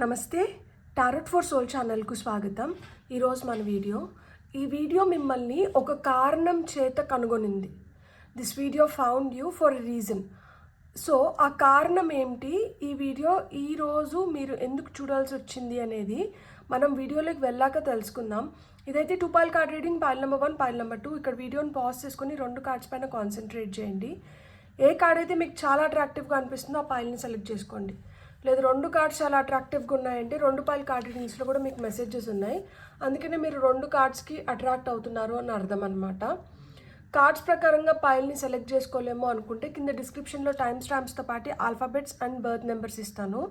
నమస్తే, tarot for soul ఛానల్కు స్వాగతం. ఈరోజు మన ఈ వీడియో మిమ్మల్ని ఒక కారణం చేత కనుగొనింది. This video found you for a reason. So ఆ కారణం ఏమిటి, ఈ వీడియో ఈరోజు మీరు ఎందుకు చూడాల్సి వచ్చింది అనేది మనం వీడియోలోకి వెళ్ళాక తెలుసుకుందాం. ఇదైతే 2 foil card reading, foil number 1, foil number 2. ఇక్కడ వీడియోని పాజ్ చేసుకొని 2 కార్డ్స్ పైన కాన్సన్ట్రేట్ చేయండి. ఏ కార్డ్ అయితే మీకు చాలా అట్రాక్టివ్గా అనిపిస్తుందో ఆ పాయిల్ని సెలెక్ట్ చేసుకోండి. లేదు 2 కార్డ్స్ చాలా అట్రాక్టివ్గా ఉన్నాయంటే 2 పాయిల్ కార్డ్ రీడింగ్స్లో కూడా మీకు మెసేజెస్ ఉన్నాయి. అందుకనే మీరు 2 కార్డ్స్కి అట్రాక్ట్ అవుతున్నారు అని అర్థం అనమాట. కార్డ్స్ ప్రకారంగా పాయిల్ని సెలెక్ట్ చేసుకోలేమో అనుకుంటే కింద డిస్క్రిప్షన్లో టైమ్ స్టాంప్స్తో పాటు ఆల్ఫాబెట్స్ అండ్ బర్త్ నెంబర్స్ ఇస్తాను.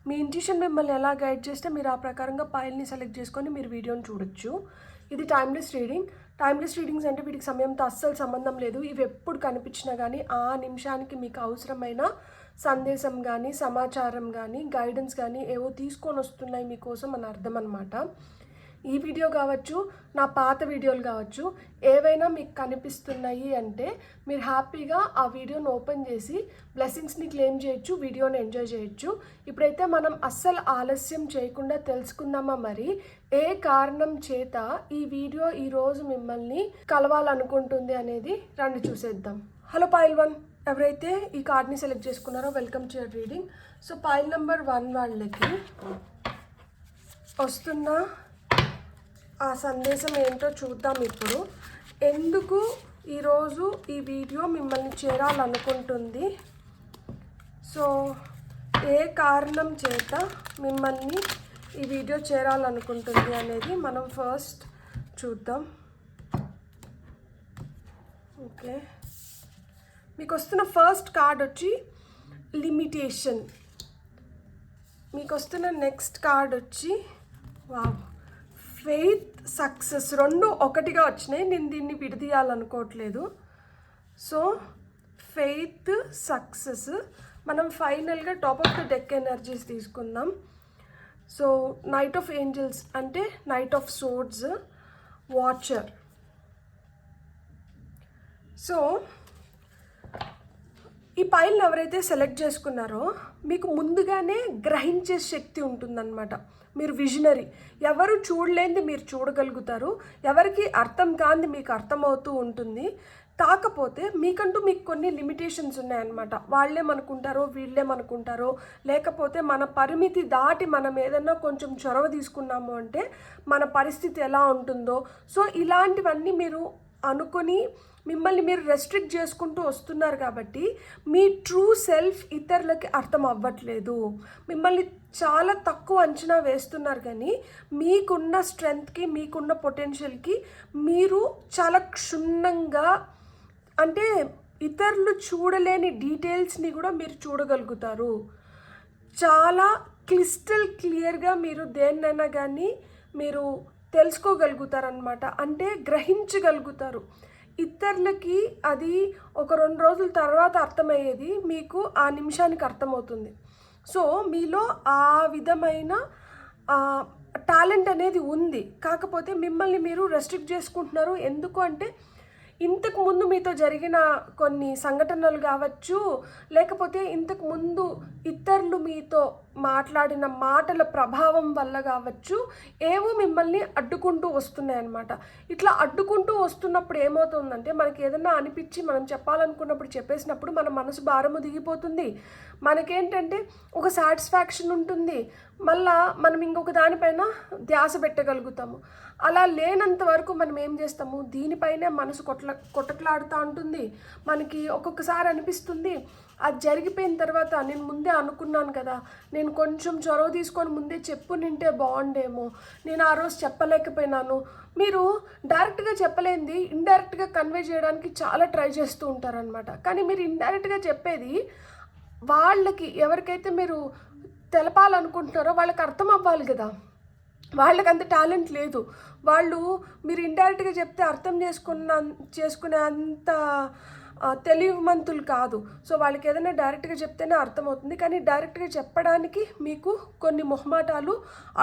మీ ఇంట్యూషన్ మిమ్మల్ని ఎలా గైడ్ చేస్తే మీరు ఆ ప్రకారంగా పాయిల్ని సెలెక్ట్ చేసుకొని మీరు వీడియోని చూడొచ్చు. ఇది టైమ్లెస్ రీడింగ్. టైమ్లెస్ రీడింగ్స్ అంటే వీటికి సమయంతో అస్సలు సంబంధం లేదు. ఇవి ఎప్పుడు కనిపించినా కానీ ఆ నిమిషానికి మీకు అవసరమైన సందేశం కానీ, సమాచారం కానీ, గైడెన్స్ కానీ ఏవో తీసుకొని వస్తున్నాయి మీకోసం అని అర్థం అనమాట. ఈ వీడియో కావచ్చు, నా పాత వీడియోలు కావచ్చు, ఏవైనా మీకు కనిపిస్తున్నాయి అంటే మీరు హ్యాపీగా ఆ వీడియోని ఓపెన్ చేసి బ్లెస్సింగ్స్ని క్లెయిమ్ చేయొచ్చు, వీడియోని ఎంజాయ్ చేయొచ్చు. ఇప్పుడైతే మనం అస్సలు ఆలస్యం చేయకుండా తెలుసుకుందామా మరి ఏ కారణం చేత ఈ వీడియో ఈరోజు మిమ్మల్ని కలవాలనుకుంటుంది అనేది రండి చూసేద్దాం. హలో పాయిల్ 1, ఎవరైతే ఈ కార్డ్ని సెలెక్ట్ చేసుకున్నారో welcome to your reading. So foil number 1 వాళ్ళకి వస్తున్న ఆ సందేశం ఏంటో చూద్దాం ఇప్పుడు. ఎందుకు ఈరోజు ఈ వీడియో మిమ్మల్ని చేరాలనుకుంటుంది, సో ఏ కారణం చేత మిమ్మల్ని ఈ వీడియో చేరాలనుకుంటుంది అనేది మనం ఫస్ట్ చూద్దాం. ఓకే, మీకు వస్తున్న ఫస్ట్ కార్డ్ వచ్చి లిమిటేషన్. మీకు వస్తున్న నెక్స్ట్ కార్డ్ వచ్చి వావ్, ఫెయిత్, సక్సెస్. 2 ఒకటిగా వచ్చినాయి, నేను దీన్ని విడదీయాలనుకోవట్లేదు. So faith, success. మనం ఫైనల్గా top of the deck energies తీసుకుందాం. సో నైట్ ఆఫ్ ఏంజల్స్ అంటే knight of swords, watcher. So ఈ పైల్ని ఎవరైతే సెలెక్ట్ చేసుకున్నారో మీకు ముందుగానే గ్రహించే శక్తి ఉంటుందన్నమాట. మీరు విజనరీ, ఎవరు చూడలేనిది మీరు చూడగలుగుతారు, ఎవరికి అర్థం కానిది మీకు అర్థమవుతూ ఉంటుంది. కాకపోతే మీకంటూ మీకు కొన్ని లిమిటేషన్స్ ఉన్నాయన్నమాట. వాళ్ళేమనుకుంటారో వీళ్ళేమనుకుంటారో, లేకపోతే మన పరిమితి దాటి మనం ఏదన్నా కొంచెం చొరవ తీసుకున్నాము అంటే మన పరిస్థితి ఎలా ఉంటుందో, సో ఇలాంటివన్నీ మీరు అనుకొని మిమ్మల్ని మీరు రెస్ట్రిక్ట్ చేసుకుంటూ వస్తున్నారు. కాబట్టి మీ ట్రూ సెల్ఫ్ ఇతరులకి అర్థం అవ్వట్లేదు. మిమ్మల్ని చాలా తక్కువ అంచనా వేస్తున్నారు. కానీ మీకున్న స్ట్రెంగ్త్కి, మీకున్న పొటెన్షియల్కి మీరు చాలా క్షుణ్ణంగా, అంటే ఇతరులు చూడలేని డీటెయిల్స్ని కూడా మీరు చూడగలుగుతారు. చాలా క్లిస్టల్ క్లియర్గా మీరు దేన్నైనా కానీ మీరు తెలుసుకోగలుగుతారనమాట. అంటే గ్రహించగలుగుతారు. ఇతరులకి అది ఒక 2 రోజుల తర్వాత అర్థమయ్యేది మీకు ఆ నిమిషానికి అర్థమవుతుంది. సో మీలో ఆ విధమైన టాలెంట్ అనేది ఉంది. కాకపోతే మిమ్మల్ని మీరు రెస్ట్రిక్ట్ చేసుకుంటున్నారు. ఎందుకు అంటే ఇంతకు ముందు మీతో జరిగిన కొన్ని సంఘటనలు కావచ్చు, లేకపోతే ఇంతకు ముందు ఇతరులు మీతో మాట్లాడిన మాటల ప్రభావం వల్ల కావచ్చు, ఏవో మిమ్మల్ని అడ్డుకుంటూ వస్తున్నాయన్నమాట. ఇట్లా అడ్డుకుంటూ వస్తున్నప్పుడు ఏమవుతుందంటే మనకి ఏదన్నా అనిపించి మనం చెప్పాలనుకున్నప్పుడు చెప్పేసినప్పుడు మన మనసు భారము దిగిపోతుంది. మనకేంటంటే ఒక సాటిస్ఫాక్షన్ ఉంటుంది. మళ్ళా మనం ఇంకొక దానిపైన ధ్యాస పెట్టగలుగుతాము. అలా లేనంత వరకు మనం ఏం చేస్తాము, దీనిపైనే మనసు కొట్టట్లాడుతూ ఉంటుంది. మనకి ఒక్కొక్కసారి అనిపిస్తుంది అది జరిగిపోయిన తర్వాత నేను ముందే అనుకున్నాను కదా, నేను కొంచెం చొరవ తీసుకొని ముందే చెప్పు నింటే బాగుండేమో, నేను ఆ రోజు చెప్పలేకపోయినాను. మీరు డైరెక్ట్గా చెప్పలేనిది ఇండైరెక్ట్గా కన్వే చేయడానికి చాలా ట్రై చేస్తూ ఉంటారనమాట. కానీ మీరు ఇండైరెక్ట్గా చెప్పేది వాళ్ళకి, ఎవరికైతే మీరు తెలపాలనుకుంటున్నారో వాళ్ళకి అర్థం అవ్వాలి కదా. వాళ్ళకి అంత టాలెంట్ లేదు. వాళ్ళు మీరు ఇండైరెక్ట్గా చెప్తే అర్థం చేసుకునే అంత తెలివిమంతులు కాదు. సో వాళ్ళకి ఏదైనా డైరెక్ట్గా చెప్తేనే అర్థమవుతుంది. కానీ డైరెక్ట్గా చెప్పడానికి మీకు కొన్ని మొహమాటాలు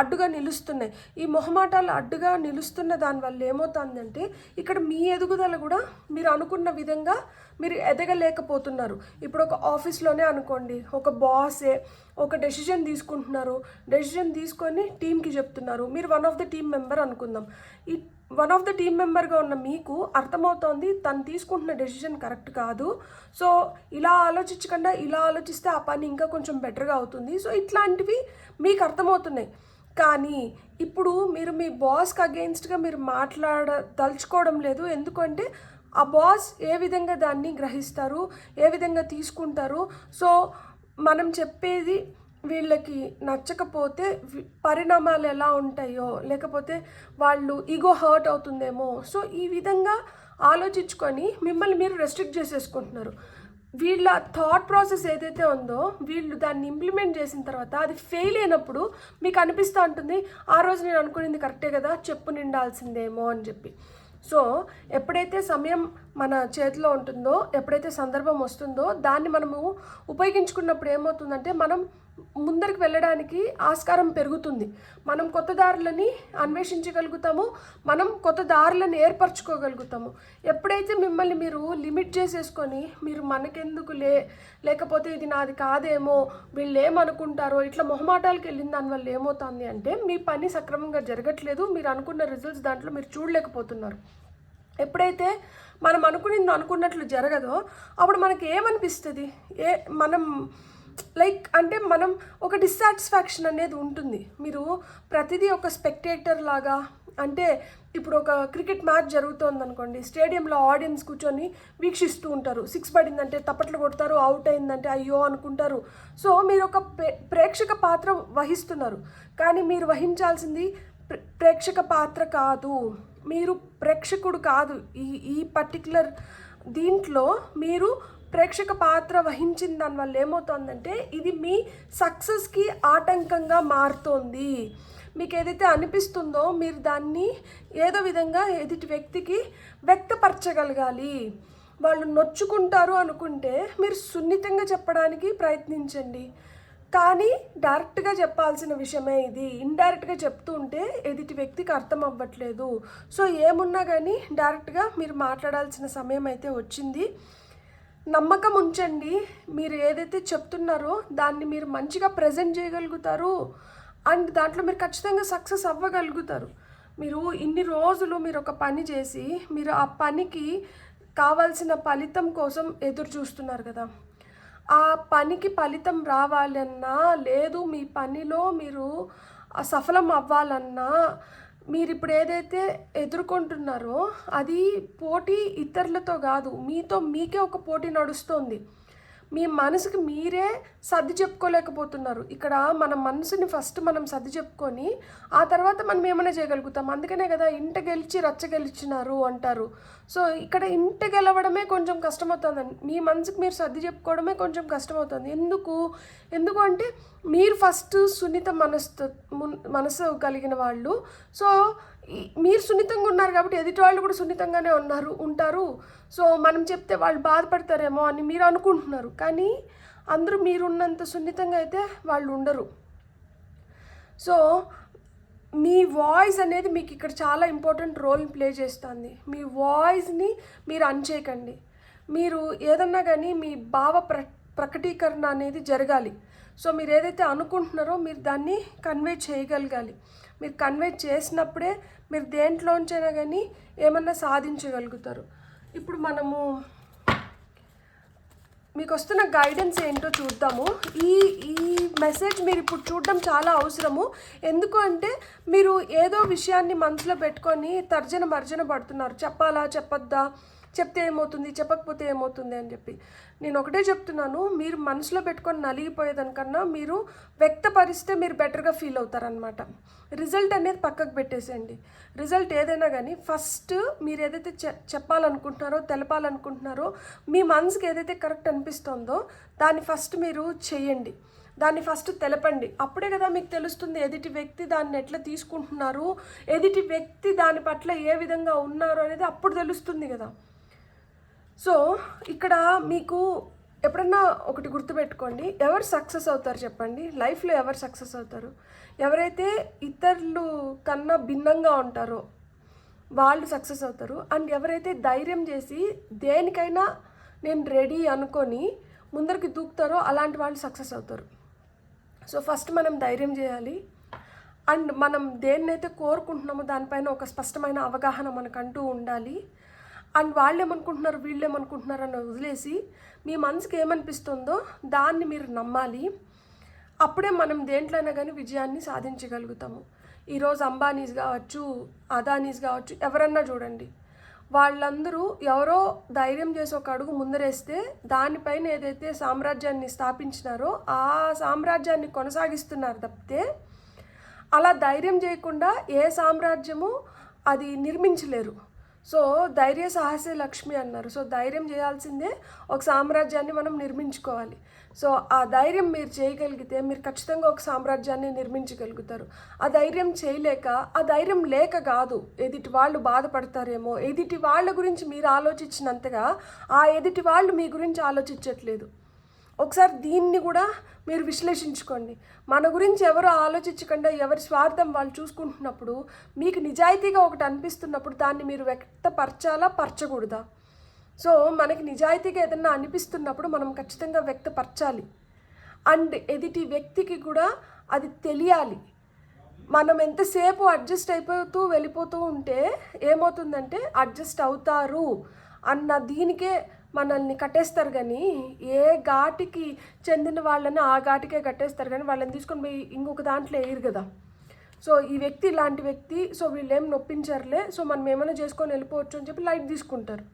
అడ్డుగా నిలుస్తున్నాయి. ఈ మొహమాటాలు అడ్డుగా నిలుస్తున్న దానివల్ల ఏమవుతుందంటే ఇక్కడ మీ ఎదుగుదల కూడా మీరు అనుకున్న విధంగా మీరు ఎదగలేకపోతున్నారు. ఇప్పుడు ఒక ఆఫీస్లోనే అనుకోండి, ఒక బాసే ఒక డెసిషన్ తీసుకుంటున్నారు, డెసిషన్ తీసుకొని టీంకి చెప్తున్నారు. మీరు one of the team member అనుకుందాం. ఈ వన్ ఆఫ్ ద టీమ్ మెంబర్గా ఉన్న మీకు అర్థమవుతోంది తను తీసుకుంటున్న డెసిషన్ కరెక్ట్ కాదు, సో ఇలా ఆలోచించకుండా ఇలా ఆలోచిస్తే ఆ పని ఇంకా కొంచెం బెటర్గా అవుతుంది. సో ఇట్లాంటివి మీకు అర్థమవుతున్నాయి. కానీ ఇప్పుడు మీరు మీ బాస్కి అగెయిన్స్ట్గా మీరు తలుచుకోవడం లేదు. ఎందుకంటే ఆ బాస్ ఏ విధంగా దాన్ని గ్రహిస్తారు, ఏ విధంగా తీసుకుంటారు. సో మనం చెప్పేది వీళ్ళకి నచ్చకపోతే పరిణామాలు ఎలా ఉంటాయో, లేకపోతే వాళ్ళు ఈగో హర్ట్ అవుతుందేమో, సో ఈ విధంగా ఆలోచించుకొని మిమ్మల్ని మీరు రెస్ట్రిక్ట్ చేసేసుకుంటున్నారు. వీళ్ళ థాట్ ప్రాసెస్ ఏదైతే ఉందో వీళ్ళు దాన్ని ఇంప్లిమెంట్ చేసిన తర్వాత అది ఫెయిల్ అయినప్పుడు మీకు అనిపిస్తూ ఉంటుంది, ఆ రోజు నేను అనుకునేది కరెక్టే కదా, చెప్పు నిండాల్సిందేమో అని చెప్పి. సో ఎప్పుడైతే సమయం మన చేతిలో ఉంటుందో, ఎప్పుడైతే సందర్భం వస్తుందో దాన్ని మనము ఉపయోగించుకున్నప్పుడు ఏమవుతుందంటే మనం ముందరికి వెళ్ళడానికి ఆస్కారం పెరుగుతుంది. మనం కొత్త దారులని అన్వేషించగలుగుతామో, మనం కొత్త దారులను ఏర్పరచుకోగలుగుతాము. ఎప్పుడైతే మిమ్మల్ని మీరు లిమిట్ చేసేసుకొని మీరు మనకెందుకు లేకపోతే ఇది నాది కాదేమో, వీళ్ళు ఏమనుకుంటారో, ఇట్లా మొహమాటాలకు వెళ్ళిన దానివల్ల ఏమవుతుంది అంటే మీ పని సక్రమంగా జరగట్లేదు, మీరు అనుకున్న రిజల్ట్స్ దాంట్లో మీరు చూడలేకపోతున్నారు. ఎప్పుడైతే మనం అనుకున్నట్లు జరగదో అప్పుడు మనకి ఏమనిపిస్తుంది, మనం మనం ఒక డిస్సాటిస్ఫాక్షన్ అనేది ఉంటుంది. మీరు ప్రతిదీ ఒక స్పెక్టేటర్ లాగా, అంటే ఇప్పుడు ఒక క్రికెట్ మ్యాచ్ జరుగుతుంది అనుకోండి, స్టేడియంలో ఆడియన్స్ కూర్చొని వీక్షిస్తూ ఉంటారు. 6 పడిందంటే తప్పట్లు కొడతారు, అవుట్ అయిందంటే అయ్యో అనుకుంటారు. సో మీరు ఒక ప్రేక్షక పాత్ర వహిస్తున్నారు. కానీ మీరు వహించాల్సింది ప్రేక్షక పాత్ర కాదు, మీరు ప్రేక్షకుడు కాదు. ఈ పర్టిక్యులర్ దీంట్లో మీరు ప్రేక్షక పాత్ర వహించిన దానివల్ల ఏమవుతుందంటే ఇది మీ సక్సెస్కి ఆటంకంగా మారుతోంది. మీకు ఏదైతే అనిపిస్తుందో మీరు దాన్ని ఏదో విధంగా ఎదుటి వ్యక్తికి వ్యక్తపరచగలగాలి. వాళ్ళు నొచ్చుకుంటారు అనుకుంటే మీరు సున్నితంగా చెప్పడానికి ప్రయత్నించండి. కానీ డైరెక్ట్గా చెప్పాల్సిన విషయమే ఇది. ఇండైరెక్ట్గా చెప్తూ ఉంటే ఎదుటి వ్యక్తికి అర్థం అవ్వట్లేదు. సో ఏమున్నా కానీ డైరెక్ట్గా మీరు మాట్లాడాల్సిన సమయం అయితే వచ్చింది. నమ్మకం ఉంచండి. మీరు ఏదైతే చెప్తున్నారో దాన్ని మీరు మంచిగా ప్రజెంట్ చేయగలుగుతారు అండ్ దాంట్లో మీరు ఖచ్చితంగా సక్సెస్ అవ్వగలుగుతారు. మీరు ఇన్ని రోజులు మీరు ఒక పని చేసి మీరు ఆ పనికి కావాల్సిన ఫలితం కోసం ఎదురు చూస్తున్నారు కదా, ఆ పనికి ఫలితం రావాలన్నా లేదు మీ పనిలో మీరు సఫలం అవ్వాలన్నా మీరు ఇప్పుడు ఏదైతే ఎదుర్కొంటున్నారో అది పోటీ ఇతరులతో కాదు, మీకే ఒక పోటీ నడుస్తుంది. మీ మనసుకి మీరే సర్ది చెప్పుకోలేకపోతున్నారు. ఇక్కడ మన మనసుని ఫస్ట్ మనం సర్ది చెప్పుకొని ఆ తర్వాత మనం ఏమైనా చేయగలుగుతాం. అందుకనే కదా ఇంట గెలిచి రచ్చ గెలిచినారు అంటారు. సో ఇక్కడ ఇంట గెలవడమే కొంచెం కష్టమవుతుందండి. మీ మనసుకి మీరు సర్ది చెప్పుకోవడమే కొంచెం కష్టమవుతుంది. ఎందుకు అంటే మీరు ఫస్ట్ సున్నిత మనసు కలిగిన వాళ్ళు. సో మీరు సున్నితంగా ఉన్నారు కాబట్టి ఎదుటి వాళ్ళు కూడా సున్నితంగానే ఉంటారు. సో మనం చెప్తే వాళ్ళు బాధపడతారేమో అని మీరు అనుకుంటున్నారు. కానీ అందరూ మీరున్నంత సున్నితంగా అయితే వాళ్ళు ఉండరు. సో మీ వాయిస్ అనేది మీకు ఇక్కడ చాలా ఇంపార్టెంట్ రోల్ ప్లే చేస్తుంది. మీ వాయిస్ని మీరు అన్చేయకండి. మీరు ఏదన్నా కానీ మీ ప్రకటీకరణ అనేది జరగాలి. సో మీరు ఏదైతే అనుకుంటున్నారో మీరు దాన్ని కన్వే చేయగలగాలి. మీరు కన్వే చేసినప్పుడే మీరు దేంట్లోంచైనా కానీ ఏమన్నా సాధించగలుగుతారు. ఇప్పుడు మనము మీకు వస్తున్న గైడెన్స్ ఏంటో చూద్దాము. ఈ మెసేజ్ మీరు ఇప్పుడు చూడడం చాలా అవసరము. ఎందుకు అంటే మీరు ఏదో విషయాన్ని మనసులో పెట్టుకొని తర్జన పడుతున్నారు, చెప్పాలా చెప్పొద్దా, చెప్తే ఏమవుతుంది, చెప్పకపోతే ఏమవుతుంది అని చెప్పి. నేను ఒకటే చెప్తున్నాను, మీరు మనసులో పెట్టుకొని నలిగిపోయేదానికన్నా మీరు వ్యక్తపరిస్తే మీరు బెటర్గా ఫీల్ అవుతారనమాట. రిజల్ట్ అనేది పక్కకు పెట్టేసేయండి. రిజల్ట్ ఏదైనా కానీ ఫస్ట్ మీరు ఏదైతే చెప్పాలనుకుంటున్నారో తెలపాలనుకుంటున్నారో మీ మనసుకి ఏదైతే కరెక్ట్ అనిపిస్తుందో దాన్ని ఫస్ట్ మీరు చెయ్యండి, దాన్ని ఫస్ట్ తెలపండి. అప్పుడే కదా మీకు తెలుస్తుంది ఎదుటి వ్యక్తి దాన్ని ఎట్లా తీసుకుంటున్నారు, ఎదుటి వ్యక్తి దాని పట్ల ఏ విధంగా ఉన్నారు అనేది అప్పుడు తెలుస్తుంది కదా. సో ఇక్కడ మీకు ఎప్పుడన్నా ఒకటి గుర్తుపెట్టుకోండి, ఎవరు సక్సెస్ అవుతారు చెప్పండి? లైఫ్లో ఎవరు సక్సెస్ అవుతారు? ఎవరైతే ఇతరులు కన్నా భిన్నంగా ఉంటారో వాళ్ళు సక్సెస్ అవుతారు. అండ్ ఎవరైతే ధైర్యం చేసి దేనికైనా నేను రెడీ అనుకొని ముందరికి దూకుతారో అలాంటి వాళ్ళు సక్సెస్ అవుతారు. సో ఫస్ట్ మనం ధైర్యం చేయాలి. అండ్ మనం దేన్నైతే కోరుకుంటున్నామో దానిపైన ఒక స్పష్టమైన అవగాహన మనకంటూ ఉండాలి. అండ్ వాళ్ళు ఏమనుకుంటున్నారు వీళ్ళు ఏమనుకుంటున్నారు అని వదిలేసి మీ మనసుకి ఏమనిపిస్తుందో దాన్ని మీరు నమ్మాలి. అప్పుడే మనం దేంట్లోనైనా కానీ విజయాన్ని సాధించగలుగుతాము. ఈరోజు అంబానీస్ కావచ్చు, అదానీస్ కావచ్చు, ఎవరన్నా చూడండి, వాళ్ళందరూ ఎవరో ధైర్యం చేసి ఒక అడుగు ముందరేస్తే దానిపైన ఏదైతే సామ్రాజ్యాన్ని స్థాపించినారో ఆ సామ్రాజ్యాన్ని కొనసాగిస్తున్నారు తప్పితే అలా ధైర్యం చేయకుండా ఏ సామ్రాజ్యము అది నిర్మించలేరు. సో ధైర్య సాహసే లక్ష్మి అన్నారు. సో ధైర్యం చేయాల్సిందే ఒక సామ్రాజ్యాన్ని మనం నిర్మించుకోవాలి. సో ఆ ధైర్యం మీరు చేయగలిగితే మీరు ఖచ్చితంగా ఒక సామ్రాజ్యాన్ని నిర్మించగలుగుతారు. ఆ ధైర్యం చేయలేక, ఆ ధైర్యం లేక కాదు, ఎదుటి వాళ్ళు బాధపడతారేమో, ఎదుటి వాళ్ళ గురించి మీరు ఆలోచించినంతగా ఆ ఎదుటి వాళ్ళు మీ గురించి ఆలోచించట్లేదు. ఒకసారి దీన్ని కూడా మీరు విశ్లేషించుకోండి. మన గురించి ఎవరు ఆలోచించకుండా ఎవరి స్వార్థం వాళ్ళు చూసుకుంటున్నప్పుడు మీకు నిజాయితీగా ఒకటి అనిపిస్తున్నప్పుడు దాన్ని మీరు వ్యక్తపరచాలా, పరచకూడదా? సో మనకి నిజాయితీగా ఏదన్నా అనిపిస్తున్నప్పుడు మనం ఖచ్చితంగా వ్యక్తపరచాలి. అండ్ ఎదుటి వ్యక్తికి కూడా అది తెలియాలి. మనం ఎంతసేపు అడ్జస్ట్ అయిపోతూ వెళ్ళిపోతూ ఉంటే ఏమవుతుందంటే అడ్జస్ట్ అవుతారు అన్న దీనికే మనల్ని కట్టేస్తారు. కానీ ఏ ఘాటికి చెందిన వాళ్ళని ఆ ఘాటికే కట్టేస్తారు, కానీ వాళ్ళని తీసుకొని పోయి ఇంకొక దాంట్లో వేయరు కదా. సో ఈ వ్యక్తి ఇలాంటి వ్యక్తి, సో వీళ్ళు ఏం నొప్పించారులే, సో మనం ఏమైనా చేసుకొని వెళ్ళిపోవచ్చు అని చెప్పి లైట్ తీసుకుంటారు.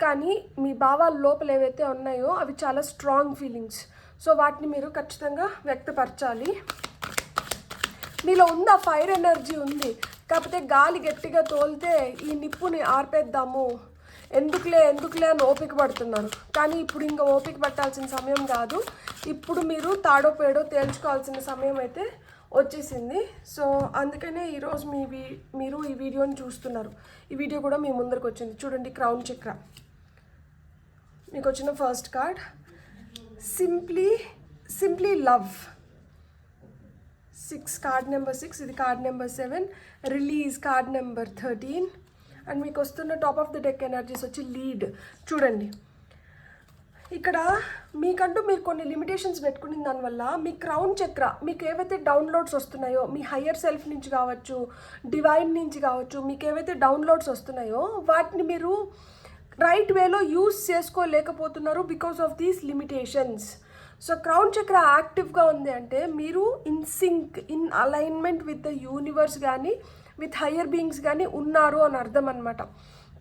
కానీ మీ భావాల లోపల ఏవైతే ఉన్నాయో అవి చాలా స్ట్రాంగ్ ఫీలింగ్స్. సో వాటిని మీరు ఖచ్చితంగా వ్యక్తపరచాలి. మీలో ఉంది, ఆ ఫైర్ ఎనర్జీ ఉంది, కాకపోతే గాలి గట్టిగా తోలితే ఈ నిప్పుని ఆర్పేద్దాము, ఎందుకులే అని ఓపిక పడుతున్నారు. కానీ ఇప్పుడు ఇంకా ఓపిక పట్టాల్సిన సమయం కాదు. ఇప్పుడు మీరు తాడో పేడో తేల్చుకోవాల్సిన సమయం అయితే వచ్చేసింది. సో అందుకనే ఈరోజు మీరు ఈ వీడియోని చూస్తున్నారు. ఈ వీడియో కూడా మీ ముందరికి వచ్చింది. చూడండి, క్రౌన్ చక్ర మీకు వచ్చిన first card, simply love. 6 card number 6, ఇది card number 7, release card number 13. And మీకు వస్తున్న top of the deck energies వచ్చి లీడ్. చూడండి, ఇక్కడ మీకంటూ మీరు కొన్ని లిమిటేషన్స్ పెట్టుకున్న దానివల్ల మీ క్రౌన్ చక్ర మీకు ఏవైతే డౌన్లోడ్స్ వస్తున్నాయో మీ హయ్యర్ సెల్ఫ్ నుంచి కావచ్చు, డివైన్ నుంచి కావచ్చు, మీకు ఏవైతే డౌన్లోడ్స్ వస్తున్నాయో వాటిని మీరు రైట్ వేలో యూస్ చేసుకోలేకపోతున్నారు because of these limitations. So crown chakra యాక్టివ్గా ఉంది అంటే మీరు in sync, in alignment with the universe కానీ విత్ హయ్యర్ బీయింగ్స్ కానీ ఉన్నారు అని అర్థం అనమాట.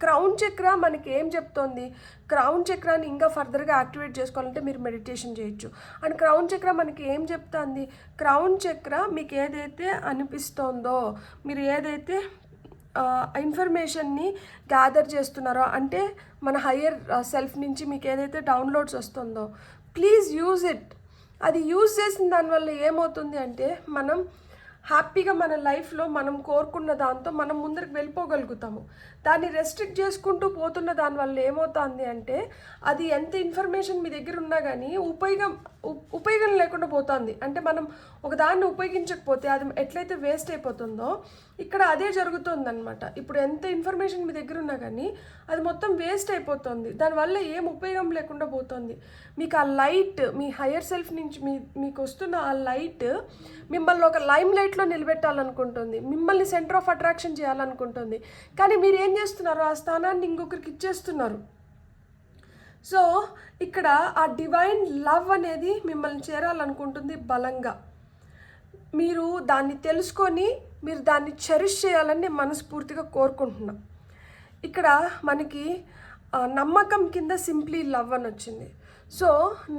క్రౌన్ చక్ర మనకి ఏం చెప్తోంది? క్రౌన్ చక్రాన్ని ఇంకా ఫర్దర్గా యాక్టివేట్ చేసుకోవాలంటే మీరు మెడిటేషన్ చేయొచ్చు. అండ్ క్రౌన్ చక్ర మనకి ఏం చెప్తుంది? క్రౌన్ చక్ర మీకు ఏదైతే అనిపిస్తోందో, మీరు ఏదైతే ఇన్ఫర్మేషన్ని గ్యాదర్ చేస్తున్నారో, అంటే మన హయ్యర్ సెల్ఫ్ నుంచి మీకు ఏదైతే డౌన్లోడ్స్ వస్తుందో ప్లీజ్ యూజ్ ఇట్. అది యూజ్ చేసిన దానివల్ల ఏమవుతుంది అంటే మనం హ్యాపీగా మన లైఫ్లో మనం కోరుకున్న దాంతో మనం ముందరికి వెళ్ళిపోగలుగుతాము. దాన్ని రెస్ట్రిక్ట్ చేసుకుంటూ పోతున్న దానివల్ల ఏమవుతుంది అంటే అది ఎంత ఇన్ఫర్మేషన్ మీ దగ్గర ఉన్నా కానీ ఉపయోగం లేకుండా పోతుంది. అంటే మనం ఒక దాన్ని ఉపయోగించకపోతే అది ఎట్లయితే వేస్ట్ అయిపోతుందో ఇక్కడ అదే జరుగుతుందన్నమాట. ఇప్పుడు ఎంత ఇన్ఫర్మేషన్ మీ దగ్గర ఉన్నా కానీ అది మొత్తం వేస్ట్ అయిపోతుంది, దానివల్ల ఏం ఉపయోగం లేకుండా పోతుంది. మీకు ఆ లైట్, మీ హయ్యర్ సెల్ఫ్ నుంచి మీకు వస్తున్న ఆ లైట్ మిమ్మల్ని ఒక లైమ్ లైట్లో నిలబెట్టాలనుకుంటుంది, మిమ్మల్ని సెంటర్ ఆఫ్ అట్రాక్షన్ చేయాలనుకుంటుంది. కానీ మీరు ఏం చేస్తున్నారు? ఆ స్థానాన్ని ఇంకొకరికి ఇచ్చేస్తున్నారు. సో ఇక్కడ ఆ డివైన్ లవ్ అనేది మిమ్మల్ని చేరాలనుకుంటుంది బలంగా. మీరు దాన్ని తెలుసుకొని మీరు దాన్ని చెరిష్ చేయాలని నేను మనస్ఫూర్తిగా కోరుకుంటున్నా. ఇక్కడ మనకి నమ్మకం కింద సింప్లీ లవ్ అని వచ్చింది. సో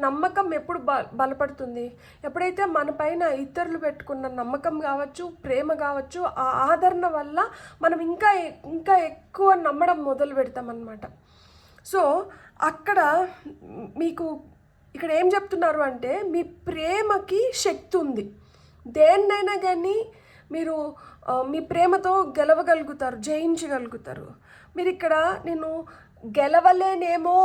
నమ్మకం ఎప్పుడు బలపడుతుంది? ఎప్పుడైతే మన పైన ఇతరులు పెట్టుకున్న నమ్మకం కావచ్చు, ప్రేమ కావచ్చు, ఆ ఆదరణ వల్ల మనం ఇంకా ఎక్కువ నమ్మడం మొదలు పెడతామన్నమాట. సో అక్కడ మీకు ఇక్కడ ఏం చెప్తున్నారు అంటే మీ ప్రేమకి శక్తి ఉంది. దేన్నైనా కానీ మీరు మీ ప్రేమతో గెలవగలుగుతారు, జయించగలుగుతారు. మీరు ఇక్కడ గెలవలేనేమో,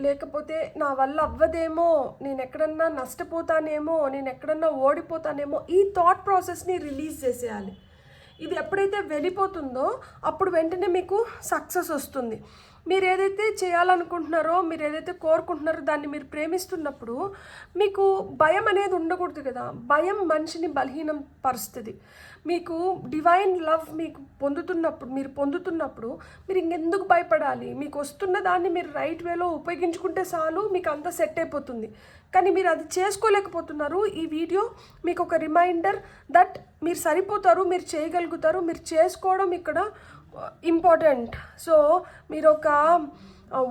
లేకపోతే నా వల్ల అవ్వదేమో, నేను ఎక్కడన్నా నష్టపోతానేమో, నేను ఎక్కడన్నా ఓడిపోతానేమో, ఈ థాట్ ప్రాసెస్ని రిలీజ్ చేసేయాలి. ఇది ఎప్పుడైతే వెళ్ళిపోతుందో అప్పుడు వెంటనే మీకు సక్సెస్ వస్తుంది. మీరు ఏదైతే చేయాలనుకుంటున్నారో, మీరు ఏదైతే కోరుకుంటున్నారో దాన్ని మీరు ప్రేమిస్తున్నప్పుడు మీకు భయం అనేది ఉండకూడదు కదా. భయం మనిషిని బలహీనం పరుస్తుంది. మీకు డివైన్ లవ్ మీకు పొందుతున్నప్పుడు మీరు ఇంకెందుకు భయపడాలి? మీకు వస్తున్న దాన్ని మీరు రైట్ వేలో ఉపయోగించుకుంటే చాలు, మీకు అంతా సెట్ అయిపోతుంది. కానీ మీరు అది చేసుకోలేకపోతున్నారు. ఈ వీడియో మీకు ఒక రిమైండర్ దట్ మీరు సరిపోతారు, మీరు చేయగలుగుతారు, మీరు చేసుకోవడం ఇక్కడ ఇంపార్టెంట్. సో మీరు ఒక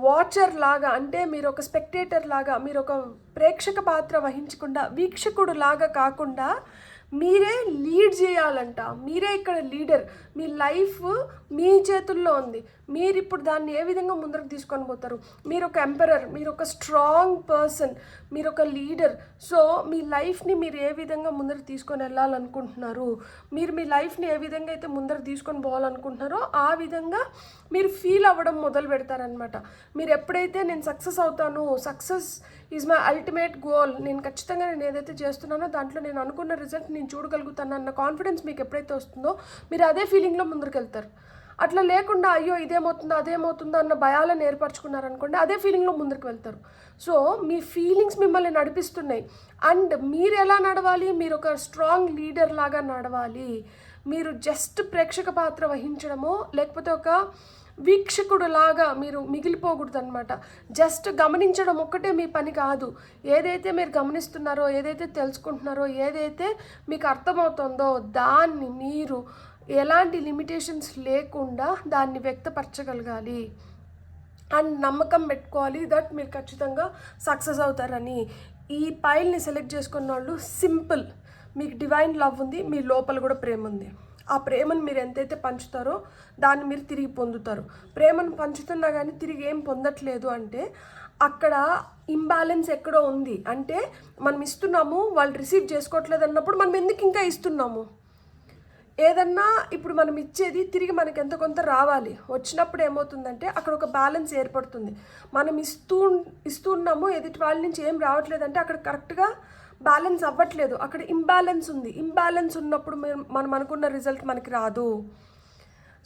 వాచర్ లాగా, అంటే మీరు ఒక స్పెక్టేటర్ లాగా, మీరు ఒక ప్రేక్షక పాత్ర వహించకుండా, వీక్షకుడు లాగా కాకుండా మీరే లీడ్ చేయాలంట. మీరే ఇక్కడ లీడర్. మీ లైఫ్ మీ చేతుల్లో ఉంది. మీరు ఇప్పుడు దాన్ని ఏ విధంగా ముందరకు తీసుకొని పోతారు? మీరు ఒక ఎంపరర్, మీరు ఒక స్ట్రాంగ్ పర్సన్, మీరు ఒక లీడర్. సో మీ లైఫ్ని మీరు ఏ విధంగా ముందరకు తీసుకొని వెళ్ళాలనుకుంటున్నారు, మీరు మీ లైఫ్ని ఏ విధంగా అయితే ముందరకు తీసుకొని పోవాలనుకుంటున్నారో ఆ విధంగా మీరు ఫీల్ అవ్వడం మొదలు పెడతారనమాట. మీరు ఎప్పుడైతే నేను సక్సెస్ అవుతాను, success is my ultimate goal, నేను ఖచ్చితంగా నేను ఏదైతే చేస్తున్నానో దాంట్లో నేను అనుకున్న రిజల్ట్ నేను చూడగలుగుతాను అన్న కాన్ఫిడెన్స్ మీకు ఎప్పుడైతే వస్తుందో మీరు అదే ఫీలింగ్లో ముందుకు వెళ్తారు. అట్లా లేకుండా అయ్యో ఇదేమవుతుందో అదేమవుతుందో అన్న భయాలను ఏర్పరచుకున్నారనుకోండి, అదే ఫీలింగ్లో ముందుకు వెళ్తారు. సో మీ ఫీలింగ్స్ మిమ్మల్ని నడిపిస్తున్నాయి. అండ్ మీరు ఎలా నడవాలి? మీరు ఒక స్ట్రాంగ్ లీడర్ లాగా నడవాలి. మీరు జస్ట్ ప్రేక్షక పాత్ర వహించడమో లేకపోతే ఒక వీక్షకుడు లాగా మీరు మిగిలిపోకూడదు అనమాట. జస్ట్ గమనించడం ఒక్కటే మీ పని కాదు. ఏదైతే మీరు గమనిస్తున్నారో, ఏదైతే తెలుసుకుంటున్నారో, ఏదైతే మీకు అర్థమవుతుందో దాన్ని మీరు ఎలాంటి లిమిటేషన్స్ లేకుండా దాన్ని వ్యక్తపరచగలగాలి. అండ్ నమ్మకం పెట్టుకోవాలి దట్ మీరు ఖచ్చితంగా సక్సెస్ అవుతారని. ఈ పైల్ని సెలెక్ట్ చేసుకున్న వాళ్ళు సింపుల్, మీకు డివైన్ లవ్ ఉంది, మీ లోపల కూడా ప్రేమ ఉంది. ఆ ప్రేమను మీరు ఎంతైతే పంచుతారో దాన్ని మీరు తిరిగి పొందుతారు. ప్రేమను పంచుతున్నా కానీ తిరిగి ఏం పొందట్లేదు అంటే అక్కడ ఇంబ్యాలెన్స్ ఎక్కడో ఉంది. అంటే మనం ఇస్తున్నాము, వాళ్ళు రిసీవ్ చేసుకోవట్లేదు అన్నప్పుడు మనం ఎందుకు ఇంకా ఇస్తున్నాము? ఏదన్నా ఇప్పుడు మనం ఇచ్చేది తిరిగి మనకి ఎంత కొంత రావాలి. వచ్చినప్పుడు ఏమవుతుందంటే అక్కడ ఒక బ్యాలెన్స్ ఏర్పడుతుంది. మనం ఇస్తున్నాము, ఎదుటి వాళ్ళ నుంచి ఏం రావట్లేదంటే అక్కడ కరెక్ట్గా బ్యాలెన్స్ అవ్వట్లేదు, అక్కడ ఇంబ్యాలెన్స్ ఉంది. ఇంబ్యాలెన్స్ ఉన్నప్పుడు మనం అనుకున్న రిజల్ట్ మనకి రాదు.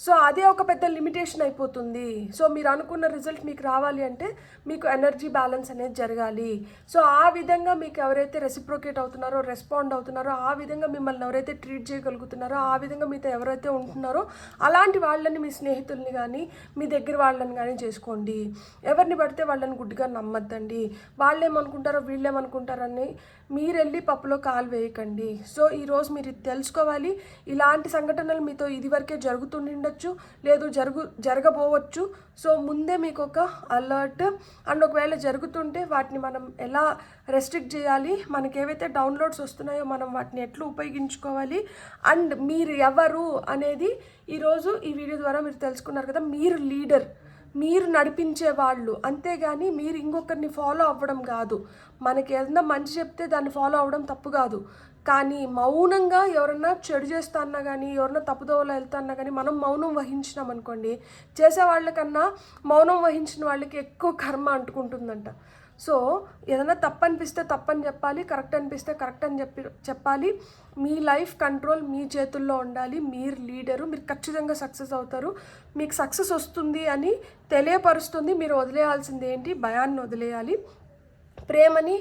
సో అదే ఒక పెద్ద లిమిటేషన్ అయిపోతుంది. సో మీరు అనుకున్న రిజల్ట్ మీకు రావాలి అంటే మీకు ఎనర్జీ బ్యాలెన్స్ అనేది జరగాలి. సో ఆ విధంగా మీకు ఎవరైతే రెసిప్రోకేట్ అవుతున్నారో, రెస్పాండ్ అవుతున్నారో, ఆ విధంగా మిమ్మల్ని ఎవరైతే ట్రీట్ చేయగలుగుతున్నారో, ఆ విధంగా మీతో ఎవరైతే ఉంటున్నారో అలాంటి వాళ్ళని మీ స్నేహితుల్ని కానీ మీ దగ్గర వాళ్ళని కానీ చేసుకోండి. ఎవరిని పడితే వాళ్ళని గుడ్డిగా నమ్మద్దండి. వాళ్ళేమనుకుంటారో వీళ్ళేమనుకుంటారని మీరు వెళ్ళి పప్పులో కాలు వేయకండి. సో ఈరోజు మీరు ఇది తెలుసుకోవాలి. ఇలాంటి సంఘటనలు మీతో ఇదివరకే జరుగుతుండొచ్చు, లేదు జరగబోవచ్చు. సో ముందే మీకు ఒక అలర్ట్. అండ్ ఒకవేళ జరుగుతుంటే వాటిని మనం ఎలా రెస్ట్రిక్ట్ చేయాలి, మనకి ఏవైతే డౌన్లోడ్స్ వస్తున్నాయో మనం వాటిని ఎట్లా ఉపయోగించుకోవాలి, అండ్ మీరు ఎవరు అనేది ఈరోజు ఈ వీడియో ద్వారా మీరు తెలుసుకున్నారు కదా. మీరు లీడర్, మీరు నడిపించే వాళ్ళు, అంతేగాని మీరు ఇంకొకరిని ఫాలో అవ్వడం కాదు. మనకి ఏదన్నా మంచి చెప్తే దాన్ని ఫాలో అవ్వడం తప్పు కాదు. కానీ మౌనంగా ఎవరన్నా చెడు చేస్తా అన్నా కానీ, ఎవరన్నా తప్పుదోవలో వెళ్తా అన్నా కానీ మనం మౌనం వహించినాం అనుకోండి, చేసే వాళ్ళకన్నా మౌనం వహించిన వాళ్ళకి ఎక్కువ కర్మ అంటుకుంటుందంట. సో ఏదైనా తప్పు అనిపిస్తే తప్పని చెప్పాలి, కరెక్ట్ అనిపిస్తే కరెక్ట్ అని చెప్పాలి. మీ లైఫ్ కంట్రోల్ మీ చేతుల్లో ఉండాలి. మీరు లీడరు, మీరు ఖచ్చితంగా సక్సెస్ అవుతారు. మీకు సక్సెస్ వస్తుంది అని తెలియపరుస్తుంది. మీరు వదిలేయాల్సింది ఏంటి? భయాన్ని వదిలేయాలి. ప్రేమని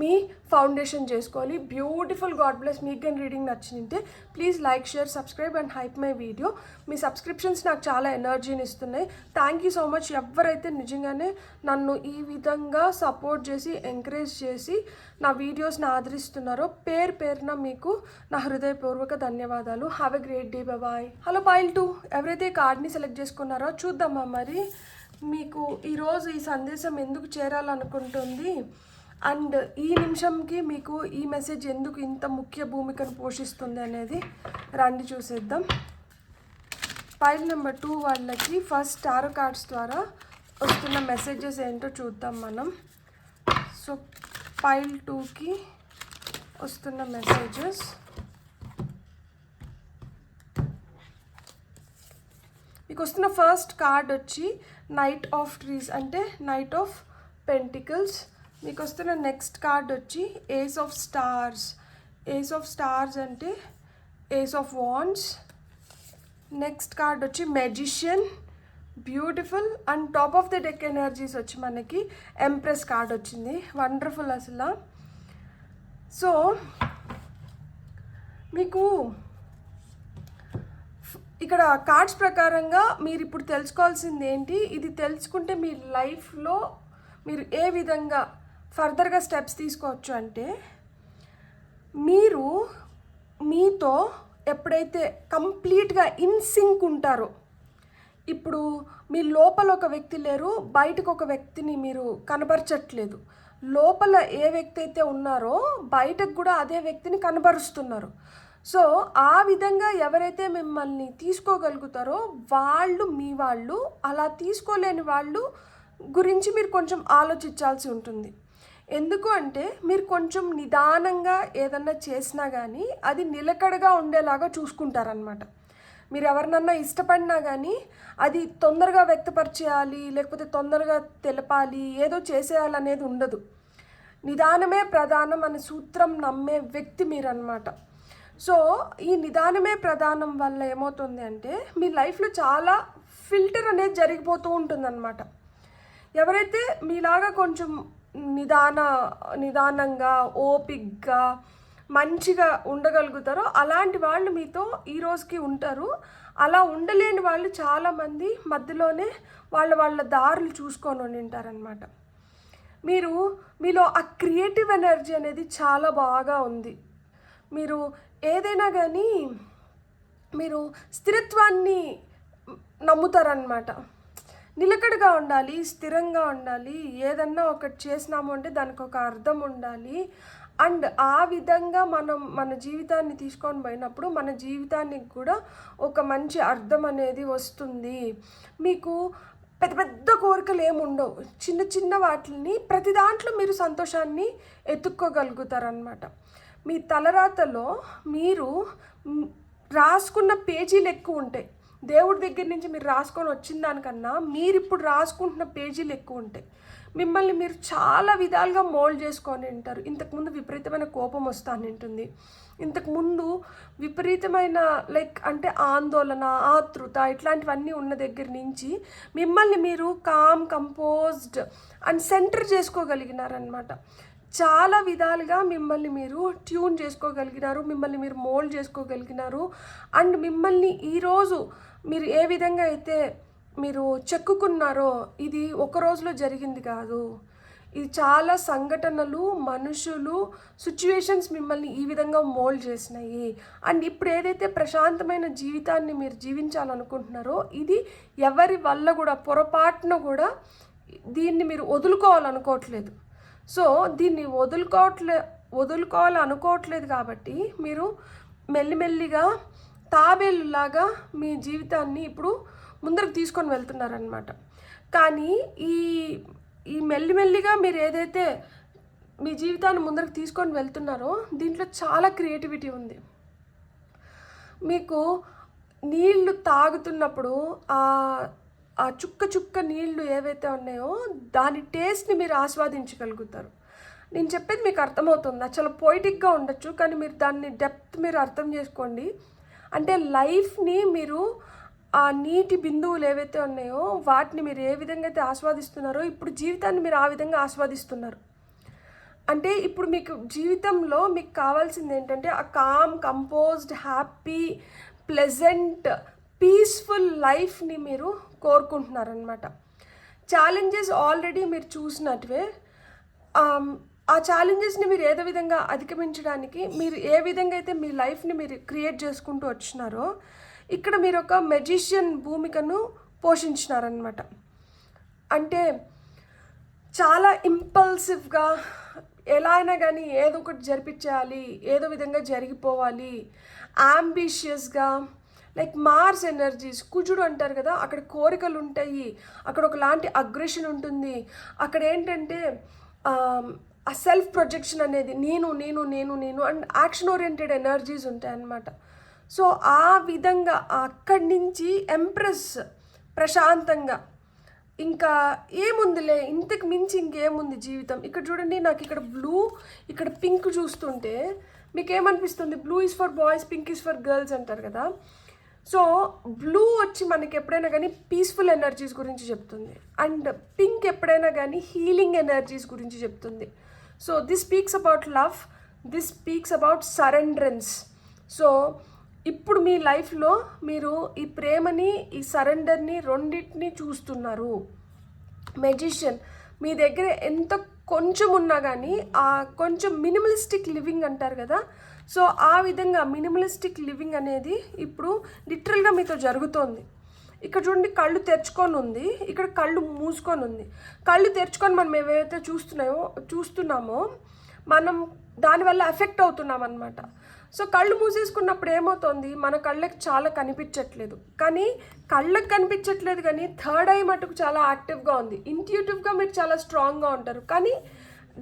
మీ ఫౌండేషన్ చేసుకోవాలి. బ్యూటిఫుల్. God bless. మీకు కానీ రీడింగ్ నచ్చిందంటే please like, share, subscribe and hype my video. Me subscriptions నాకు చాలా ఎనర్జీని ఇస్తున్నాయి. Thank you so much. ఎవరైతే నిజంగానే నన్ను ఈ విధంగా సపోర్ట్ చేసి ఎంకరేజ్ చేసి నా వీడియోస్ని ఆదరిస్తున్నారో పేరున మీకు నా హృదయపూర్వక ధన్యవాదాలు. Have a great day. Bye. Hello pile 2, ఎవరైతే కార్డ్ని సెలెక్ట్ చేసుకున్నారో చూద్దామా మరి మీకు ఈరోజు ఈ సందేశం ఎందుకు చేరాలనుకుంటుంది, అండ్ ఈ నిమిషంకి మీకు ఈ మెసేజ్ ఎందుకు ఇంత ముఖ్య భూమికను పోషిస్తుంది అనేది రండి చూసేద్దాం. పైల్ నెంబర్ 2 వాళ్ళకి ఫస్ట్ టారో కార్డ్స్ ద్వారా వస్తున్న మెసేజెస్ ఏంటో చూద్దాం మనం. సో పైల్ 2కి వస్తున్న మెసేజెస్, మీకు వస్తున్న ఫస్ట్ కార్డ్ వచ్చి నైట్ ఆఫ్ ట్రీస్ అంటే నైట్ ఆఫ్ పెంటికల్స్. మీకు వస్తున్న నెక్స్ట్ కార్డ్ వచ్చి ace of stars. Ace of stars అంటే ace of wands. Next card వచ్చి magician, beautiful. And top of the deck energies వచ్చి మనకి ఎంప్రెస్ కార్డ్ వచ్చింది. వండర్ఫుల్ అసలు. సో మీకు ఇక్కడ కార్డ్స్ ప్రకారంగా మీరు ఇప్పుడు తెలుసుకోవాల్సింది ఏంటి, ఇది తెలుసుకుంటే మీ లైఫ్లో మీరు ఏ విధంగా ఫర్దర్గా స్టెప్స్ తీసుకోవచ్చు అంటే, మీరు మీతో ఎప్పుడైతే కంప్లీట్గా ఇన్సింక్ ఉంటారో, ఇప్పుడు మీ లోపల ఒక వ్యక్తి లేరు, బయటకు ఒక వ్యక్తిని మీరు కనబరచట్లేదు. లోపల ఏ వ్యక్తి అయితే ఉన్నారో బయటకు కూడా అదే వ్యక్తిని కనబరుస్తున్నారు. సో ఆ విధంగా ఎవరైతే మిమ్మల్ని తీసుకోగలుగుతారో వాళ్ళు మీ వాళ్ళు. అలా తీసుకోలేని వాళ్ళు గురించి మీరు కొంచెం ఆలోచించాల్సి ఉంటుంది. ఎందుకు అంటే మీరు కొంచెం నిదానంగా ఏదన్నా చేసినా కానీ అది నిలకడగా ఉండేలాగా చూసుకుంటారనమాట. మీరు ఎవరినన్నా ఇష్టపడినా కానీ అది తొందరగా వ్యక్తపరిచేయాలి, లేకపోతే తొందరగా తెలపాలి, ఏదో చేసేయాలనేది ఉండదు. నిదానమే ప్రధానం అనే సూత్రం నమ్మే వ్యక్తి మీరన్నమాట. సో ఈ నిదానమే ప్రధానం వల్ల ఏమవుతుంది అంటే మీ లైఫ్లో చాలా ఫిల్టర్ అనేది జరిగిపోతూ ఉంటుందన్నమాట. ఎవరైతే మీలాగా కొంచెం నిదానంగా ఓపిక్గా మంచిగా ఉండగలుగుతారో అలాంటి వాళ్ళు మీతో ఈ రోజుకి ఉంటారు. అలా ఉండలేని వాళ్ళు చాలామంది మధ్యలోనే వాళ్ళ దారులు చూసుకొని ఉంటారనమాట. మీలో ఆ క్రియేటివ్ ఎనర్జీ అనేది చాలా బాగా ఉంది. మీరు ఏదైనా కానీ మీరు స్థిరత్వాన్ని నమ్ముతారనమాట. నిలకడగా ఉండాలి, స్థిరంగా ఉండాలి, ఏదన్నా ఒకటి చేసినాము అంటే దానికి ఒక అర్థం ఉండాలి. అండ్ ఆ విధంగా మనం మన జీవితాన్ని తీసుకొని పోయినప్పుడు మన జీవితానికి కూడా ఒక మంచి అర్థం అనేది వస్తుంది. మీకు పెద్ద పెద్ద కోరికలు ఏముండవు, చిన్న చిన్న వాటిని ప్రతి దాంట్లో మీరు సంతోషాన్ని ఎత్తుక్కోగలుగుతారనమాట. మీ తలరాతలో మీరు రాసుకున్న పేజీలు ఎక్కువ ఉంటాయి. దేవుడి దగ్గర నుంచి మీరు రాసుకొని వచ్చిన దానికన్నా మీరు ఇప్పుడు రాసుకుంటున్న పేజీలు ఎక్కువ ఉంటాయి. మిమ్మల్ని మీరు చాలా విధాలుగా మోల్డ్ చేసుకొని ఉంటారు. ఇంతకుముందు విపరీతమైన కోపం వస్తాను ఉంటుంది, ఇంతకుముందు విపరీతమైన అంటే ఆందోళన, ఆతృత ఇట్లాంటివన్నీ ఉన్న దగ్గర నుంచి మిమ్మల్ని మీరు కామ్, కంపోజ్డ్ అండ్ సెంటర్ చేసుకోగలిగినారనమాట. చాలా విధాలుగా మిమ్మల్ని మీరు ట్యూన్ చేసుకోగలిగినారు, మిమ్మల్ని మీరు మోల్డ్ చేసుకోగలిగినారు. అండ్ మిమ్మల్ని ఈరోజు మీరు ఏ విధంగా అయితే మీరు చెక్కుకున్నారో ఇది ఒక రోజులో జరిగింది కాదు. ఇది చాలా సంఘటనలు, మనుషులు, సిచ్యువేషన్స్ మిమ్మల్ని ఈ విధంగా మోల్డ్ చేసినాయి. అండ్ ఇప్పుడు ఏదైతే ప్రశాంతమైన జీవితాన్ని మీరు జీవించాలనుకుంటున్నారో ఇది ఎవరి వల్ల కూడా పొరపాటున కూడా దీన్ని మీరు వదులుకోవాలనుకోవట్లేదు. సో దీన్ని వదులుకోవాలనుకోవట్లేదు కాబట్టి మీరు మెల్లిమెల్లిగా తాబేలులాగా మీ జీవితాన్ని ఇప్పుడు ముందరకు తీసుకొని వెళ్తున్నారనమాట. కానీ ఈ మెల్లిమెల్లిగా మీరు ఏదైతే మీ జీవితాన్ని ముందరకు తీసుకొని వెళ్తున్నారో దీంట్లో చాలా క్రియేటివిటీ ఉంది. మీకు నీళ్లు తాగుతున్నప్పుడు ఆ చుక్క నీళ్లు ఏవైతే ఉన్నాయో దాని టేస్ట్ని మీరు ఆస్వాదించగలుగుతారు. నేను చెప్పేది మీకు అర్థమవుతుందా? చాలా పోయిటిక్గా ఉండొచ్చు, కానీ మీరు దాన్ని డెప్త్ మీరు అర్థం చేసుకోండి. అంటే లైఫ్ని మీరు ఆ నీటి బిందువులు ఏవైతే ఉన్నాయో వాటిని మీరు ఏ విధంగా అయితే ఆస్వాదిస్తున్నారో ఇప్పుడు జీవితాన్ని మీరు ఆ విధంగా ఆస్వాదిస్తున్నారు. అంటే ఇప్పుడు మీకు జీవితంలో మీకు కావాల్సింది ఏంటంటే ఆ calm, composed, happy, pleasant, peaceful లైఫ్ని మీరు కోరుకుంటున్నారనమాట. ఛాలెంజెస్ ఆల్రెడీ మీరు చూసినట్టువే ఆ ఛాలెంజెస్ని మీరు ఏదో విధంగా అధిగమించడానికి మీరు ఏ విధంగా అయితే మీ లైఫ్ని మీరు క్రియేట్ చేసుకుంటూ వచ్చినారో ఇక్కడ మీరు ఒక మెజిషియన్ భూమికను పోషించినారనమాట. అంటే చాలా ఇంపల్సివ్గా ఎలా అయినా కానీ ఏదో ఒకటి జరిపించాలి, ఏదో విధంగా జరిగిపోవాలి, అంబిషియస్గా మార్స్ ఎనర్జీస్, కుజుడు అంటారు కదా, అక్కడ కోరికలు ఉంటాయి, అక్కడ ఒకలాంటి అగ్రెషన్ ఉంటుంది. అక్కడ ఏంటంటే ఆ సెల్ఫ్ ప్రొజెక్షన్ అనేది నేను నేను నేను నేను అండ్ యాక్షన్ ఓరియంటెడ్ ఎనర్జీస్ ఉంటాయి అన్నమాట. సో ఆ విధంగా అక్కడి నుంచి ఎంప్రెస్ ప్రశాంతంగా ఇంకా ఏముందిలే, ఇంతకు మించి ఇంకేముంది జీవితం. ఇక్కడ చూడండి, నాకు ఇక్కడ బ్లూ, ఇక్కడ పింక్ చూస్తుంటే మీకు ఏమనిపిస్తుంది? Blue is for boys, pink is for girls అంటారు కదా. సో బ్లూ వచ్చి మనకి ఎప్పుడైనా కానీ పీస్ఫుల్ ఎనర్జీస్ గురించి చెప్తుంది, అండ్ పింక్ ఎప్పుడైనా కానీ హీలింగ్ ఎనర్జీస్ గురించి చెప్తుంది. So this speaks about love, this speaks about సరెండరెన్స్. So ఇప్పుడు మీ లైఫ్లో మీరు ఈ ప్రేమని, ఈ సరెండర్ని, రెండింటిని చూస్తున్నారు. మెజిషియన్ మీ దగ్గర ఎంత కొంచెం ఉన్నా కానీ ఆ కొంచెం మినిమలిస్టిక్ లివింగ్ అంటారు కదా, సో ఆ విధంగా మినిమలిస్టిక్ లివింగ్ అనేది ఇప్పుడు లిటరల్గా మీతో జరుగుతోంది. ఇక్కడ చూడండి, కళ్ళు తెరుచుకొని ఉంది, ఇక్కడ కళ్ళు మూసుకొని ఉంది. కళ్ళు తెరుచుకొని మనం ఏవైతే చూస్తున్నామో మనం దానివల్ల ఎఫెక్ట్ అవుతున్నాం అనమాట. సో కళ్ళు మూసేసుకున్నప్పుడు ఏమవుతుంది, మన కళ్ళకి చాలా కనిపించట్లేదు, కానీ కళ్ళకి కనిపించట్లేదు కానీ థర్డ్ ఐ మటుకు చాలా యాక్టివ్గా ఉంది. ఇంట్యూటివ్గా మీరు చాలా స్ట్రాంగ్గా ఉంటారు, కానీ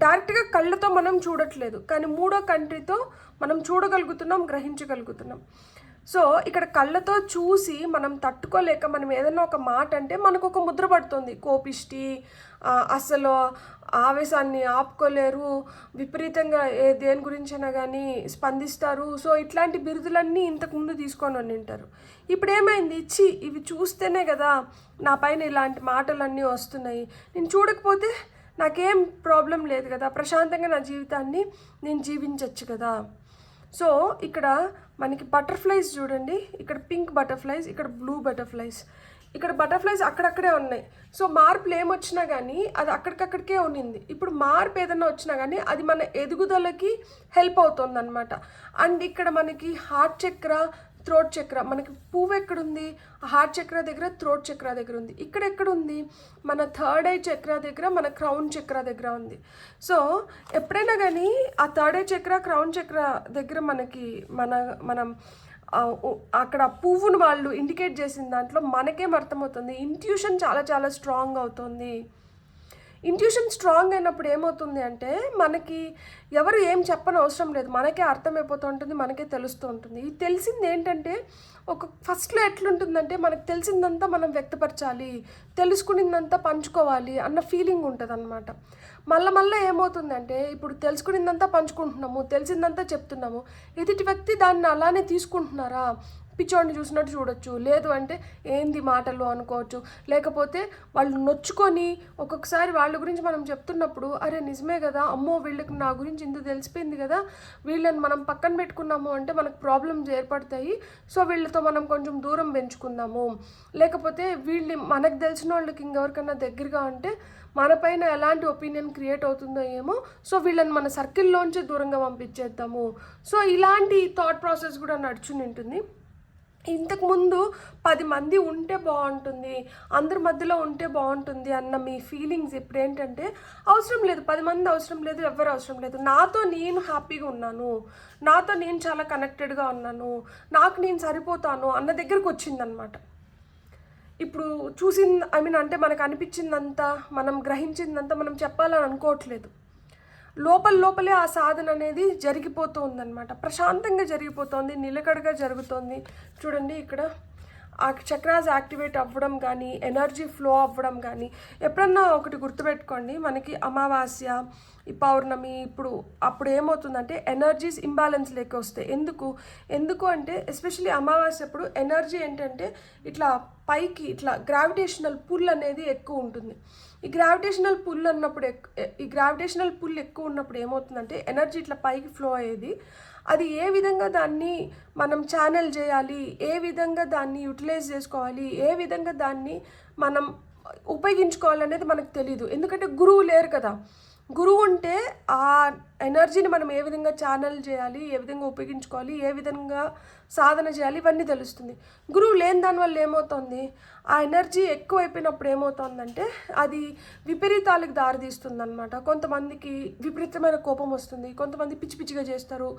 డైరెక్ట్గా కళ్ళతో మనం చూడట్లేదు, కానీ మూడో కంట్రీతో మనం చూడగలుగుతున్నాం, గ్రహించగలుగుతున్నాం. సో ఇక్కడ కళ్ళతో చూసి మనం తట్టుకోలేక మనం ఏదైనా ఒక మాట అంటే మనకు ఒక ముద్ర పడుతుంది. కోపిష్టి, అసలు ఆవేశాన్ని ఆపుకోలేరు, విపరీతంగా దేని గురించైనా కానీ స్పందిస్తారు. సో ఇట్లాంటి బిరుదులన్నీ ఇంతకుముందు తీసుకొని ఉంటారు. ఇప్పుడు ఏమైంది, ఇవి చూస్తేనే కదా నా పైన ఇలాంటి మాటలన్నీ వస్తున్నాయి, నేను చూడకపోతే నాకేం ప్రాబ్లం లేదు కదా, ప్రశాంతంగా నా జీవితాన్ని నేను జీవించవచ్చు కదా. సో ఇక్కడ మనకి బటర్ఫ్లైస్ చూడండి, ఇక్కడ పింక్ బటర్ఫ్లైస్, ఇక్కడ బ్లూ బటర్ఫ్లైస్, ఇక్కడ బటర్ఫ్లైస్ అక్కడక్కడే ఉన్నాయి. సో మార్పులు ఏమొచ్చినా కానీ అది అక్కడికక్కడికే ఉన్నింది. ఇప్పుడు మార్పు ఏదైనా వచ్చినా కానీ అది మన ఎదుగుదలకి హెల్ప్ అవుతుంది అనమాట. అండ్ ఇక్కడ మనకి హార్ట్ చక్ర, థ్రోట్ చక్ర, మనకి పువ్వు ఎక్కడుంది, హార్ట్ చక్ర దగ్గర, థ్రోట్ చక్ర దగ్గర ఉంది. ఇక్కడ ఎక్కడుంది, మన థర్డ్ ఐ చక్ర దగ్గర, మన క్రౌన్ చక్ర దగ్గర ఉంది. సో ఎప్పుడైనా కానీ ఆ థర్డ్ ఐ చక్ర, క్రౌన్ చక్ర దగ్గర మనకి మనం అక్కడ పువ్వును వాళ్ళు ఇండికేట్ చేసిన దాంట్లో మనకేం అర్థమవుతుంది, ఇంట్యూషన్ చాలా చాలా స్ట్రాంగ్ అవుతుంది. ఇంట్యూషన్ స్ట్రాంగ్ అయినప్పుడు ఏమవుతుంది అంటే మనకి ఎవరు ఏం చెప్పని అవసరం లేదు, మనకే అర్థమైపోతూ ఉంటుంది, మనకే తెలుస్తూ ఉంటుంది. ఇది తెలిసింది ఏంటంటే ఫస్ట్లో ఎట్లుంటుందంటే మనకు తెలిసిందంతా మనం వ్యక్తపరచాలి, తెలుసుకునిందంతా పంచుకోవాలి అన్న ఫీలింగ్ ఉంటుంది అనమాట. మళ్ళీ ఏమవుతుందంటే ఇప్పుడు తెలుసుకునిందంతా పంచుకుంటున్నాము, తెలిసిందంతా చెప్తున్నాము, ఎదుటి వ్యక్తి దాన్ని అలానే తీసుకుంటున్నారా, పిచ్చోడిని చూసినట్టు చూడొచ్చు, లేదు అంటే ఏంది మాటలు అనుకోవచ్చు, లేకపోతే వాళ్ళు నొచ్చుకొని ఒక్కొక్కసారి వాళ్ళ గురించి మనం చెప్తున్నప్పుడు అరే నిజమే కదా, అమ్మో వీళ్ళకి నా గురించి ఇంత తెలిసిపోయింది కదా, వీళ్ళని మనం పక్కన పెట్టుకున్నాము అంటే మనకు ప్రాబ్లమ్స్ ఏర్పడతాయి, సో వీళ్ళతో మనం కొంచెం దూరం పెంచుకుందాము, లేకపోతే వీళ్ళు మనకు తెలిసిన వాళ్ళకి ఇంకెవరికన్నా దగ్గరగా ఉంటే మన పైన ఎలాంటి ఒపీనియన్ క్రియేట్ అవుతుందో ఏమో, సో వీళ్ళని మన సర్కిల్లోంచే దూరంగా పంపించేద్దాము. సో ఇలాంటి థాట్ ప్రాసెస్ కూడా నడుచుని ఉంటుంది. ఇంతకుముందు 10 మంది ఉంటే బాగుంటుంది, అందరి మధ్యలో ఉంటే బాగుంటుంది అన్న మీ ఫీలింగ్స్ ఇప్పుడు ఏంటంటే అవసరం లేదు, 10 మంది అవసరం లేదు, ఎవరు అవసరం లేదు, నాతో నేను హ్యాపీగా ఉన్నాను, నాతో నేను చాలా కనెక్టెడ్గా ఉన్నాను, నాకు నేను సరిపోతాను అన్న దగ్గరకు వచ్చిందనమాట. ఇప్పుడు అంటే మనకు అనిపించిందంతా, మనం గ్రహించిందంతా మనం చెప్పాలని అనుకోవట్లేదు. లోపలే ఆ సాధన అనేది జరిగిపోతూ ఉందన్నమాట, ప్రశాంతంగా జరిగిపోతుంది, నిలకడగా జరుగుతుంది. చూడండి ఇక్కడ ఆ చక్రాస్ యాక్టివేట్ అవ్వడం కానీ, ఎనర్జీ ఫ్లో అవ్వడం కానీ. ఎప్పుడన్నా ఒకటి గుర్తుపెట్టుకోండి, మనకి అమావాస్య, ఈ పౌర్ణమి, అప్పుడు ఏమవుతుందంటే ఎనర్జీస్ ఇంబ్యాలెన్స్ లేక వస్తాయి. ఎందుకు అంటే ఎస్పెషల్లీ అమావాస్య అప్పుడు ఎనర్జీ ఏంటంటే ఇట్లా పైకి ఇట్లా గ్రావిటేషనల్ పుల్ అనేది ఎక్కువ ఉంటుంది. ఈ గ్రావిటేషనల్ పుల్ ఎక్కువ ఉన్నప్పుడు ఏమవుతుందంటే ఎనర్జీ ఇట్లా పైకి ఫ్లో అయ్యేది, అది ఏ విధంగా దాన్ని మనం ఛానల్ చేయాలి, ఏ విధంగా దాన్ని యూటిలైజ్ చేసుకోవాలి, ఏ విధంగా దాన్ని మనం ఉపయోగించుకోవాలనేది మనకు తెలీదు. ఎందుకంటే గురువు లేరు కదా, గురువు ఉంటే ఆ ఎనర్జీని మనం ఏ విధంగా ఛానల్ చేయాలి, ఏ విధంగా ఉపయోగించుకోవాలి, ఏ విధంగా సాధన చేయాలి, ఇవన్నీ తెలుస్తుంది. గురువు లేని దానివల్ల ఏమవుతుంది, ఆ ఎనర్జీ ఎక్కువైపోయినప్పుడు ఏమవుతుందంటే అది విపరీతాలకు దారితీస్తుంది అనమాట. కొంతమందికి విపరీతమైన కోపం వస్తుంది, కొంతమంది పిచ్చిగా చేస్తారు,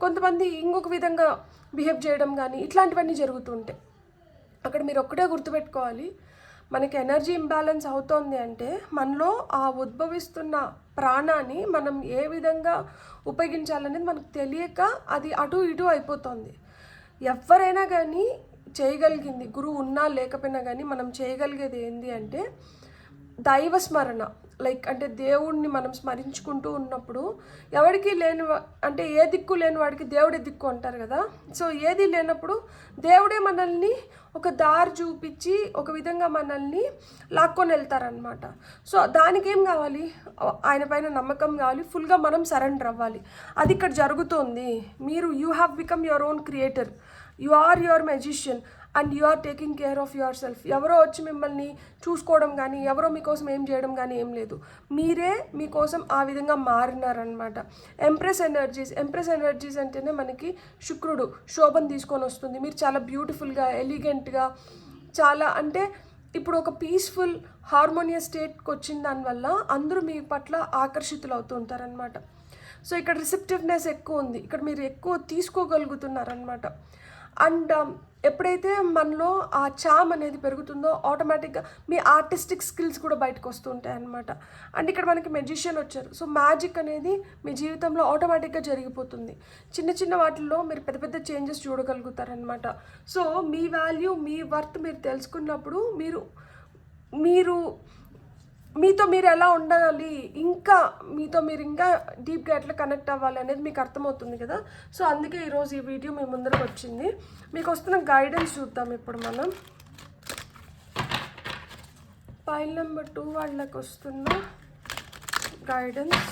కొంతమంది ఇంకొక విధంగా బిహేవ్ చేయడం కానీ ఇట్లాంటివన్నీ జరుగుతుంటాయి. అక్కడ మీరు ఒక్కటే గుర్తుపెట్టుకోవాలి, మనకి ఎనర్జీ ఇంబ్యాలెన్స్ అవుతోంది అంటే మనలో ఆ ఉద్భవిస్తున్న ప్రాణాన్ని మనం ఏ విధంగా ఉపయోగించాలనేది మనకు తెలియక అది అటు ఇటు అయిపోతుంది. ఎవరైనా కానీ చేయగలిగింది, గురువు ఉన్నా లేకపోయినా కానీ మనం చేయగలిగేది ఏంటి అంటే దైవస్మరణ. లైక్ అంటే దేవుణ్ణి మనం స్మరించుకుంటూ ఉన్నప్పుడు ఎవరికి లేని అంటే ఏ దిక్కు లేని వాడికి దేవుడే దిక్కు అంటారు కదా. సో ఏది లేనప్పుడు దేవుడే మనల్ని ఒక దారి చూపించి ఒక విధంగా మనల్ని లాక్కొని వెళ్తారనమాట. సో దానికి ఏం కావాలి, ఆయన పైన నమ్మకం కావాలి, ఫుల్గా మనం సరెండర్ అవ్వాలి. అది ఇక్కడ జరుగుతోంది. మీరు you have become your own creator, you are your magician and you are taking care of yourself. ఎవరో వచ్చి మిమ్మల్ని చూసుకోవడం కానీ ఎవరో మీకోసం ఏం చేయడం కానీ ఏం లేదు, మీరే మీకోసం ఆ విధంగా మారినారనమాట. ఎంప్రెస్ ఎనర్జీస్ అంటేనే మనకి శుక్రుడు శోభను తీసుకొని వస్తుంది. మీరు చాలా బ్యూటిఫుల్గా ఎలిగెంట్గా చాలా అంటే ఇప్పుడు ఒక పీస్ఫుల్ హార్మోనియస్ స్టేట్కి వచ్చిన దానివల్ల అందరూ మీ పట్ల ఆకర్షితులు అవుతూ ఉంటారనమాట. సో ఇక్కడ రిసెప్టివ్నెస్ ఎక్కువ ఉంది, ఇక్కడ మీరు ఎక్కువ తీసుకోగలుగుతున్నారనమాట. అండ్ ఎప్పుడైతే మనలో ఆ చామ్ అనేది పెరుగుతుందో ఆటోమేటిక్గా మీ ఆర్టిస్టిక్ స్కిల్స్ కూడా బయటకు వస్తూ ఉంటాయి అన్నమాట. అండ్ ఇక్కడ మనకి మెజిషియన్ వచ్చారు. సో మ్యాజిక్ అనేది మీ జీవితంలో ఆటోమేటిక్గా జరిగిపోతుంది. చిన్న చిన్న వాటిల్లో మీరు పెద్ద పెద్ద చేంజెస్ చూడగలుగుతారనమాట. సో మీ వాల్యూ మీ వర్త్ మీరు తెలుసుకున్నప్పుడు మీతో మీరు ఎలా ఉండాలి, ఇంకా మీతో మీరు ఇంకా డీప్గా ఎట్లా కనెక్ట్ అవ్వాలి అనేది మీకు అర్థమవుతుంది కదా. సో అందుకే ఈరోజు ఈ వీడియో మీ ముందరకు వచ్చింది. మీకు వస్తున్న గైడెన్స్ చూద్దాం ఇప్పుడు మనం. ఫైల్ నెంబర్ 2 వాళ్ళకి వస్తున్న గైడెన్స్.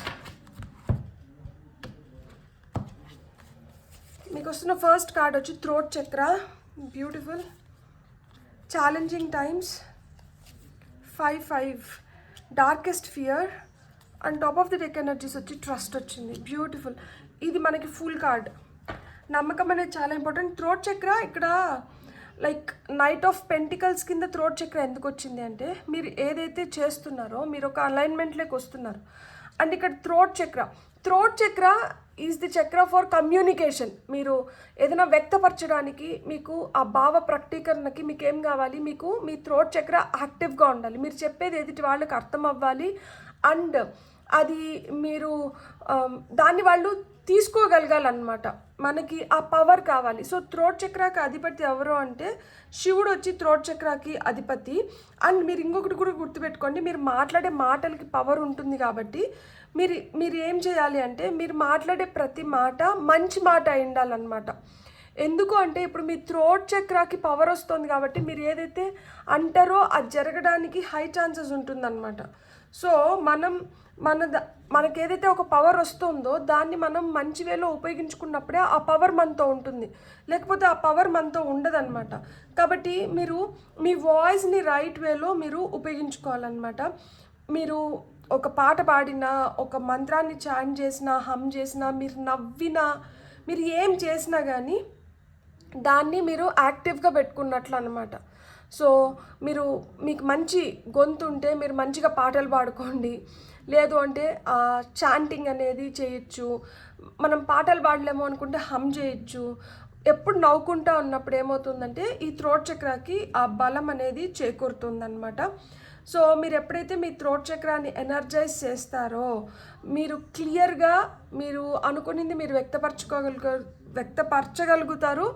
మీకు వస్తున్న ఫస్ట్ కార్డ్ వచ్చి థ్రోట్ చక్ర, beautiful. Challenging times, 5 darkest fear and top of the deck energies వచ్చి ట్రస్ట్ వచ్చింది, బ్యూటిఫుల్. ఇది మనకి ఫుల్ కార్డ్. నమ్మకం అనేది చాలా ఇంపార్టెంట్. థ్రోట్ చక్ర ఇక్కడ లైక్ నైట్ ఆఫ్ పెంటికల్స్ కింద థ్రోట్ చక్ర ఎందుకు వచ్చింది అంటే మీరు ఏదైతే చేస్తున్నారో మీరు ఒక అలైన్మెంట్లోకి వస్తున్నారు. అండ్ ఇక్కడ థ్రోట్ చక్ర ఈజ్ ది చక్ర ఫర్ కమ్యూనికేషన్. మీరు ఏదైనా వ్యక్తపరచడానికి మీకు ఆ భావ ప్రకటీకరణకి మీకు ఏం కావాలి, మీకు మీ థ్రోట్ చక్ర యాక్టివ్గా ఉండాలి. మీరు చెప్పేది ఎదుటి వాళ్ళకి అర్థం అవ్వాలి అండ్ అది మీరు దాన్ని వాళ్ళు తీసుకోగలగాలన్నమాట. మనకి ఆ పవర్ కావాలి. సో థ్రోట్ చక్రాకి అధిపతి ఎవరు అంటే శివుడు వచ్చి థ్రోట్ చక్రాకి అధిపతి. అండ్ మీరు ఇంకొకటి కూడా గుర్తుపెట్టుకోండి, మీరు మాట్లాడే మాటలకి పవర్ ఉంటుంది కాబట్టి మీరు ఏం చేయాలి అంటే మీరు మాట్లాడే ప్రతి మాట మంచి మాట అయి ఉండాలన్నమాట. ఎందుకు అంటే ఇప్పుడు మీ థ్రోట్ చక్రాకి పవర్ వస్తుంది కాబట్టి మీరు ఏదైతే అంటారో అది జరగడానికి హై ఛాన్సెస్ ఉంటుందన్నమాట. సో మనకి ఏదైతే ఒక పవర్ వస్తుందో దాన్ని మనం మంచి వేలో ఉపయోగించుకున్నప్పుడే ఆ పవర్ మనతో ఉంటుంది, లేకపోతే ఆ పవర్ మనతో ఉండదన్నమాట. కాబట్టి మీరు మీ వాయిస్ని రైట్ వేలో మీరు ఉపయోగించుకోవాలన్నమాట. మీరు ఒక పాట పాడినా, ఒక మంత్రాన్ని చాంట్ చేసినా, హమ్ చేసినా, మీరు నవ్వినా, మీరు ఏం చేసినా కానీ దాన్ని మీరు యాక్టివ్గా పెట్టుకున్నట్లు అనమాట. సో మీకు మంచి గొంతు ఉంటే మీరు మంచిగా పాటలు పాడుకోండి, లేదు అంటే చాంటింగ్ అనేది చేయొచ్చు. మనం పాటలు పాడలేము అనుకుంటే హమ్ చేయొచ్చు. ఎప్పుడు నవ్వుకుంటా ఉన్నప్పుడు ఏమవుతుందంటే ఈ థ్రోట్ చక్రాకి ఆ బలం అనేది చేకూరుతుందన్నమాట. సో మీరు ఎప్పుడైతే మీ థ్రోట్ చక్రాన్ని ఎనర్జైజ్ చేస్తారో మీరు క్లియర్గా మీరు అనుకునింది మీరు వ్యక్తపరచగలుగుతారు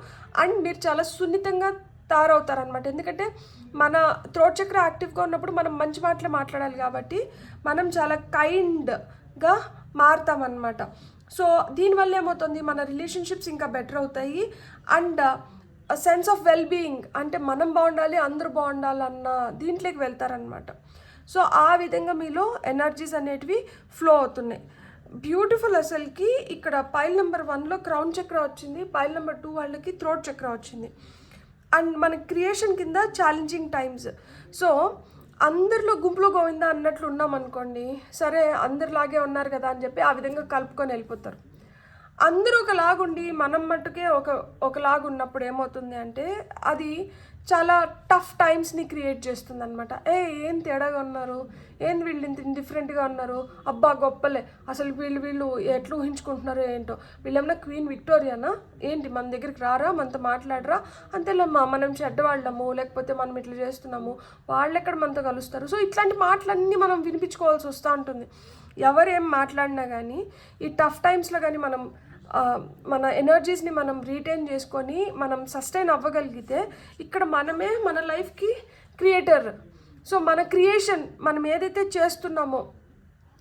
అండ్ మీరు చాలా సున్నితంగా తయారవుతారు అనమాట. ఎందుకంటే మన థ్రోట్ చక్ర యాక్టివ్గా ఉన్నప్పుడు మనం మంచి మాటలు మాట్లాడాలి కాబట్టి మనం చాలా కైండ్గా మారుతామన్నమాట. సో దీనివల్ల ఏమవుతుంది, మన రిలేషన్షిప్స్ ఇంకా బెటర్ అవుతాయి అండ్ సెన్స్ ఆఫ్ వెల్బీయింగ్ అంటే మనం బాగుండాలి అందరూ బాగుండాలన్న దీంట్లోకి వెళ్తారనమాట. సో ఆ విధంగా మీలో ఎనర్జీస్ అనేటివి ఫ్లో అవుతున్నాయి. బ్యూటిఫుల్. అసలుకి ఇక్కడ పైల్ నెంబర్ 1లో క్రౌన్ చక్ర వచ్చింది, పైల్ నెంబర్ 2 వాళ్ళకి థ్రోట్ చక్ర వచ్చింది. అండ్ మన క్రియేషన్ కింద ఛాలెంజింగ్ టైమ్స్. సో అందరిలో గుంపులో గోవిందా అన్నట్లు ఉన్నాం అనుకోండి, సరే అందరిలాగే ఉన్నారు కదా అని చెప్పి ఆ విధంగా కలుపుకొని వెళ్ళిపోతారు. అందరూ ఒకలాగుండి మనం మట్టుకే ఒకలాగా ఉన్నప్పుడు ఏమవుతుంది అంటే అది చాలా టఫ్ టైమ్స్ని క్రియేట్ చేస్తుంది అనమాట. ఏం తేడాగా ఉన్నారు, వీళ్ళు ఇంత డిఫరెంట్గా ఉన్నారు, అబ్బా గొప్పలే, అసలు వీళ్ళు ఎట్లా ఊహించుకుంటున్నారో ఏంటో, వీళ్ళేమన్నా క్వీన్ విక్టోరియానా ఏంటి, మన దగ్గరికి రారా, మనతో మాట్లాడరా, అంతేలేమ్మా మనం చెడ్డవాళ్ళము, లేకపోతే మనం ఇట్లా చేస్తున్నాము, వాళ్ళు ఎక్కడ మనతో కలుస్తారు. సో ఇట్లాంటి మాటలన్నీ మనం వినిపించుకోవాల్సి వస్తూ ఉంటుంది. ఎవరు ఏం మాట్లాడినా కానీ ఈ టఫ్ టైమ్స్లో కానీ మనం మన ఎనర్జీస్ని మనం రీటైన్ చేసుకొని మనం సస్టైన్ అవ్వగలిగితే ఇక్కడ మనమే మన లైఫ్కి క్రియేటర్. సో మన క్రియేషన్ మనం ఏదైతే చేస్తున్నామో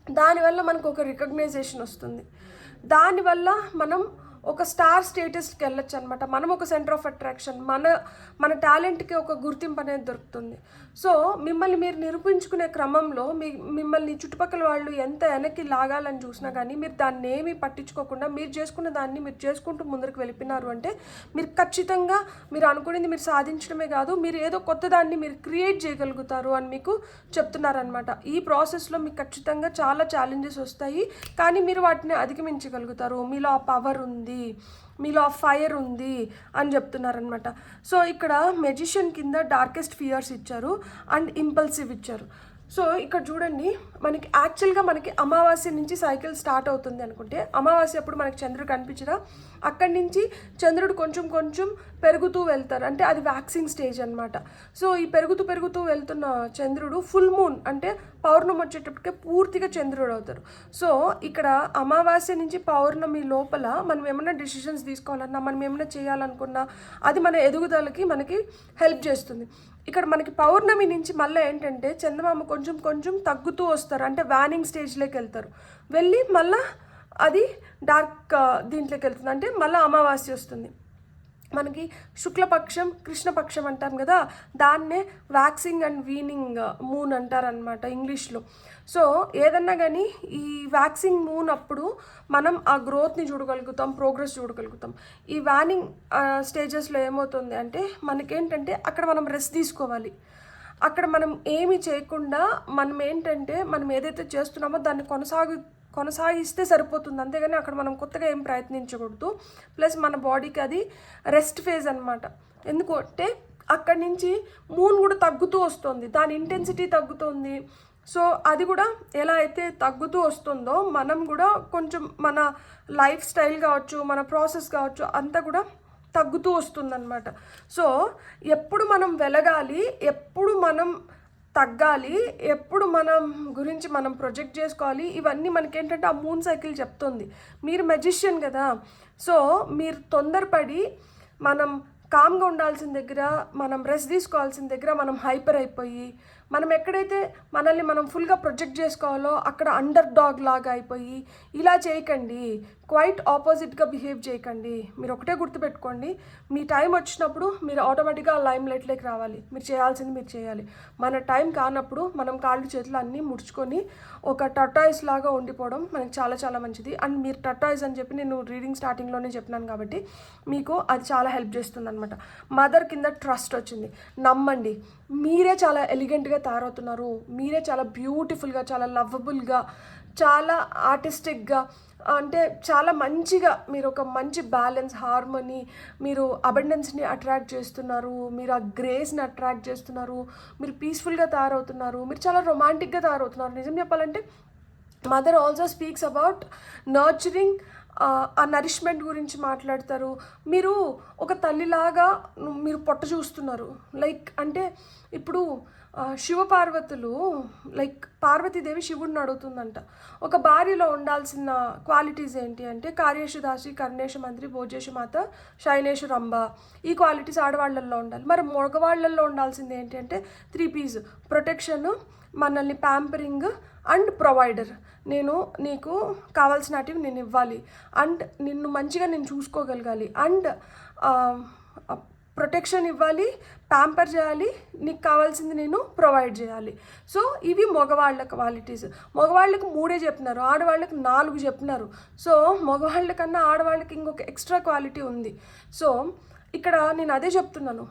దానివల్ల మనకు ఒక రికగ్నైజేషన్ వస్తుంది, దానివల్ల మనం ఒక స్టార్ స్టేటస్కి వెళ్ళొచ్చు అనమాట. మనం ఒక సెంటర్ ఆఫ్ అట్రాక్షన్, మన టాలెంట్కి ఒక గుర్తింపు అనేది దొరుకుతుంది. సో మిమ్మల్ని మీరు నిరూపించుకునే క్రమంలో మిమ్మల్ని చుట్టుపక్కల వాళ్ళు ఎంత వెనక్కి లాగాలని చూసినా కానీ మీరు దాన్ని ఏమీ పట్టించుకోకుండా మీరు చేసుకున్న దాన్ని మీరు చేసుకుంటూ ముందరికి వెళ్ళిపోయినారు అంటే మీరు ఖచ్చితంగా మీరు అనుకునేది మీరు సాధించడమే కాదు, మీరు ఏదో కొత్త దాన్ని మీరు క్రియేట్ చేయగలుగుతారు అని మీకు చెప్తున్నారనమాట. ఈ ప్రాసెస్లో మీకు ఖచ్చితంగా చాలా ఛాలెంజెస్ వస్తాయి, కానీ మీరు వాటిని అధిగమించగలుగుతారు. మీలో ఆ పవర్ ఉంది, మీలో ఆ ఫైర్ ఉంది అని చెప్తున్నారనమాట. సో ఇక్కడ మెజిషియన్ కింద డార్కెస్ట్ ఫియర్స్ ఇచ్చారు అండ్ ఇంపల్సివ్ ఇచ్చారు. సో ఇక్కడ చూడండి, మనకి యాక్చువల్గా మనకి అమావాస్య నుంచి సైకిల్ స్టార్ట్ అవుతుంది అనుకుంటే, అమావాస్య అప్పుడు మనకి చంద్రుడు కనిపించరా, అక్కడి నుంచి చంద్రుడు కొంచెం కొంచెం పెరుగుతూ వెళ్తారు, అంటే అది వ్యాక్సింగ్ స్టేజ్ అనమాట. సో ఈ పెరుగుతూ వెళ్తున్న చంద్రుడు ఫుల్ మూన్ అంటే పౌర్ణమి వచ్చేటప్పటికే పూర్తిగా చంద్రుడు అవుతారు. సో ఇక్కడ అమావాస్య నుంచి పౌర్ణమి లోపల మనం ఏమైనా డెసిషన్స్ తీసుకోవాలన్నా, మనం ఏమైనా చేయాలనుకున్నా అది మన ఎదుగుదలకి మనకి హెల్ప్ చేస్తుంది. ఇక్కడ మనకి పౌర్ణమి నుంచి మళ్ళీ ఏంటంటే చందమామ కొంచెం కొంచెం తగ్గుతూ వస్తారు, అంటే వ్యానింగ్ స్టేజ్లోకి వెళ్తారు, వెళ్ళి మళ్ళీ అది డార్క్ దీంట్లోకి వెళ్తుంది, అంటే మళ్ళీ అమావాస్య వస్తుంది. మనకి శుక్లపక్షం కృష్ణపక్షం అంటాం కదా, దాన్నే వ్యాక్సింగ్ అండ్ వీనింగ్ మూన్ అంటారనమాట ఇంగ్లీష్లో. సో ఏదన్నా కానీ ఈ వ్యాక్సింగ్ మూన్ అప్పుడు మనం ఆ గ్రోత్ని చూడగలుగుతాం, ప్రోగ్రెస్ చూడగలుగుతాం. ఈ వ్యానింగ్ స్టేజెస్లో ఏమవుతుంది అంటే మనకేంటంటే అక్కడ మనం రెస్ట్ తీసుకోవాలి. అక్కడ మనం ఏమి చేయకుండా మనం ఏంటంటే మనం ఏదైతే చేస్తున్నామో దాన్ని కొనసాగిస్తే సరిపోతుంది, అంతేగాని అక్కడ మనం కొత్తగా ఏం ప్రయత్నించకూడదు. ప్లస్ మన బాడీకి అది రెస్ట్ ఫేజ్ అనమాట. ఎందుకు అంటే అక్కడి నుంచి మూన్ కూడా తగ్గుతూ వస్తుంది, దాని ఇంటెన్సిటీ తగ్గుతుంది. సో అది కూడా ఎలా అయితే తగ్గుతూ వస్తుందో మనం కూడా కొంచెం మన లైఫ్ స్టైల్ కావచ్చు, మన ప్రాసెస్ కావచ్చు అంతా కూడా తగ్గుతూ వస్తుందన్నమాట. సో ఎప్పుడు మనం వెలగాలి, ఎప్పుడు మనం తగ్గాలి, ఎప్పుడు మనం గురించి మనం ప్రొజెక్ట్ చేసుకోవాలి, ఇవన్నీ మనకేంటంటే ఆ మూన్ సైకిల్ చెప్తుంది. మీరు మెజిషియన్ కదా, సో మీరు తొందరపడి మనం కామ్గా ఉండాల్సిన దగ్గర, మనం రెస్ట్ తీసుకోవాల్సిన దగ్గర మనం హైపర్ అయిపోయి, మనం ఎక్కడైతే మనల్ని మనం ఫుల్గా ప్రొజెక్ట్ చేసుకోవాలో అక్కడ అండర్ డాగ్ లాగా అయిపోయి ఇలా చేయకండి. క్వైట్ ఆపోజిట్గా బిహేవ్ చేయకండి. మీరు ఒకటే గుర్తుపెట్టుకోండి, మీ టైం వచ్చినప్పుడు మీరు ఆటోమేటిక్గా లైమ్ లైట్లోకి రావాలి, మీరు చేయాల్సింది మీరు చేయాలి. మన టైం కానప్పుడు మనం కాళ్ళు చేతులు అన్నీ ముడుచుకొని ఒక టర్టాయిస్ లాగా ఉండిపోవడం మనకి చాలా చాలా మంచిది. అండ్ మీరు టర్టాయిస్ అని చెప్పి నేను రీడింగ్ స్టార్టింగ్లోనే చెప్పినాను కాబట్టి మీకు అది చాలా హెల్ప్ చేస్తుంది అనమాట. మదర్ కింద ట్రస్ట్ వచ్చింది, నమ్మండి. మీరే చాలా ఎలిగెంట్గా తయారవుతున్నారు, మీరే చాలా బ్యూటిఫుల్గా, చాలా లవ్వబుల్గా, చాలా ఆర్టిస్టిక్గా, అంటే చాలా మంచిగా మీరు ఒక మంచి బ్యాలెన్స్, హార్మనీ, మీరు అబండెన్స్ని అట్రాక్ట్ చేస్తున్నారు, మీరు ఆ గ్రేస్ని అట్రాక్ట్ చేస్తున్నారు, మీరు పీస్ఫుల్గా తయారవుతున్నారు, మీరు చాలా రొమాంటిక్గా తయారవుతున్నారు. నిజం చెప్పాలంటే mother also speaks about nurturing, ఆ నరిష్మెంట్ గురించి మాట్లాడతారు. మీరు ఒక తల్లిలాగా మీరు పొట్ట చూస్తున్నారు, లైక్ అంటే ఇప్పుడు శివపార్వతులు, లైక్ పార్వతీదేవి శివుడిని అడుగుతుందంట, ఒక భార్యలో ఉండాల్సిన క్వాలిటీస్ ఏంటి అంటే కార్యేషు దాసి, కర్ణేషు మంత్రి, భోజేషు మాత, శయనేషు రంభ. ఈ క్వాలిటీస్ ఆడవాళ్ళల్లో ఉండాలి. మరి మగవాళ్ళల్లో ఉండాల్సింది ఏంటి అంటే 3 P's: ప్రొటెక్షన్, మనల్ని ప్యాంపరింగ్ అండ్ ప్రొవైడర్. నేను నీకు కావాల్సినటివి నేను ఇవ్వాలి, అండ్ నిన్ను మంచిగా నేను చూసుకోగలగాలి, అండ్ ప్రొటెక్షన్ ఇవ్వాలి, ప్యాంపర్ చేయాలి, నీకు కావాల్సింది నేను ప్రొవైడ్ చేయాలి. సో ఇవి మగవాళ్ళ క్వాలిటీస్. మగవాళ్ళకి 3 చెప్పినారు, ఆడవాళ్ళకి 4 చెప్పినారు. సో మగవాళ్ళకన్నా ఆడవాళ్ళకి ఇంకొక ఎక్స్ట్రా క్వాలిటీ ఉంది. సో ఇక్కడ నేను అదే చెప్తున్నాను,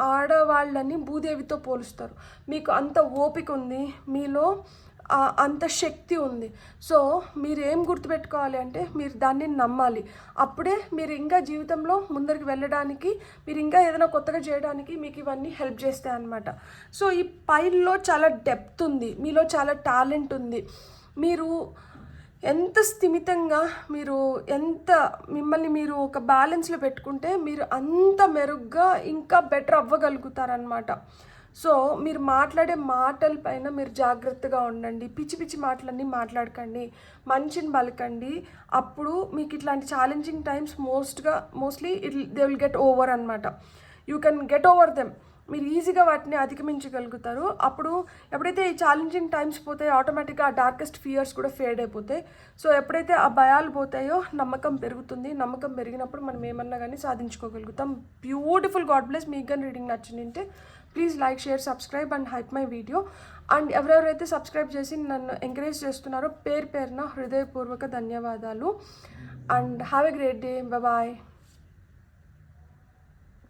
ఆడవాళ్ళని భూదేవితో పోలుస్తారు. మీకు అంత ఓపిక ఉంది, మీలో అంత శక్తి ఉంది. సో మీరు ఏం గుర్తుపెట్టుకోవాలి అంటే మీరు దాన్ని నమ్మాలి. అప్పుడే మీరు ఇంకా జీవితంలో ముందరికి వెళ్ళడానికి, మీరు ఇంకా ఏదైనా కొత్తగా చేయడానికి మీకు ఇవన్నీ హెల్ప్ చేస్తాయి అన్నమాట. సో ఈ పైల్లో చాలా డెప్త్ ఉంది, మీలో చాలా టాలెంట్ ఉంది. మీరు ఎంత స్థిమితంగా, మీరు ఎంత మిమ్మల్ని మీరు ఒక బ్యాలెన్స్లో పెట్టుకుంటే మీరు అంత మెరుగ్గా ఇంకా బెటర్ అవ్వగలుగుతారనమాట. సో మీరు మాట్లాడే మాటల పైన మీరు జాగ్రత్తగా ఉండండి. పిచ్చి పిచ్చి మాటలన్నీ మాట్లాడకండి, మంచిని పలకండి. అప్పుడు మీకు ఇట్లాంటి challenging times mostly they will get over అనమాట. You can get over them. మీరు ఈజీగా వాటిని అధిగమించగలుగుతారు. అప్పుడు ఎప్పుడైతే ఈ ఛాలెంజింగ్ టైమ్స్ పోతాయో ఆటోమేటిక్గా ఆ డార్కెస్ట్ ఫియర్స్ కూడా ఫేడ్ అయిపోతాయి. సో ఎప్పుడైతే ఆ భయాలు పోతాయో నమ్మకం పెరుగుతుంది. నమ్మకం పెరిగినప్పుడు మనం ఏమన్నా కానీ సాధించుకోగలుగుతాం. బ్యూటిఫుల్. God bless. మీకు కానీ రీడింగ్ నచ్చిందంటే please like, share, subscribe and hype my video. And ఎవరెవరైతే సబ్స్క్రైబ్ చేసి నన్ను ఎంకరేజ్ చేస్తున్నారో పేరున హృదయపూర్వక ధన్యవాదాలు. And have a great day. Bye.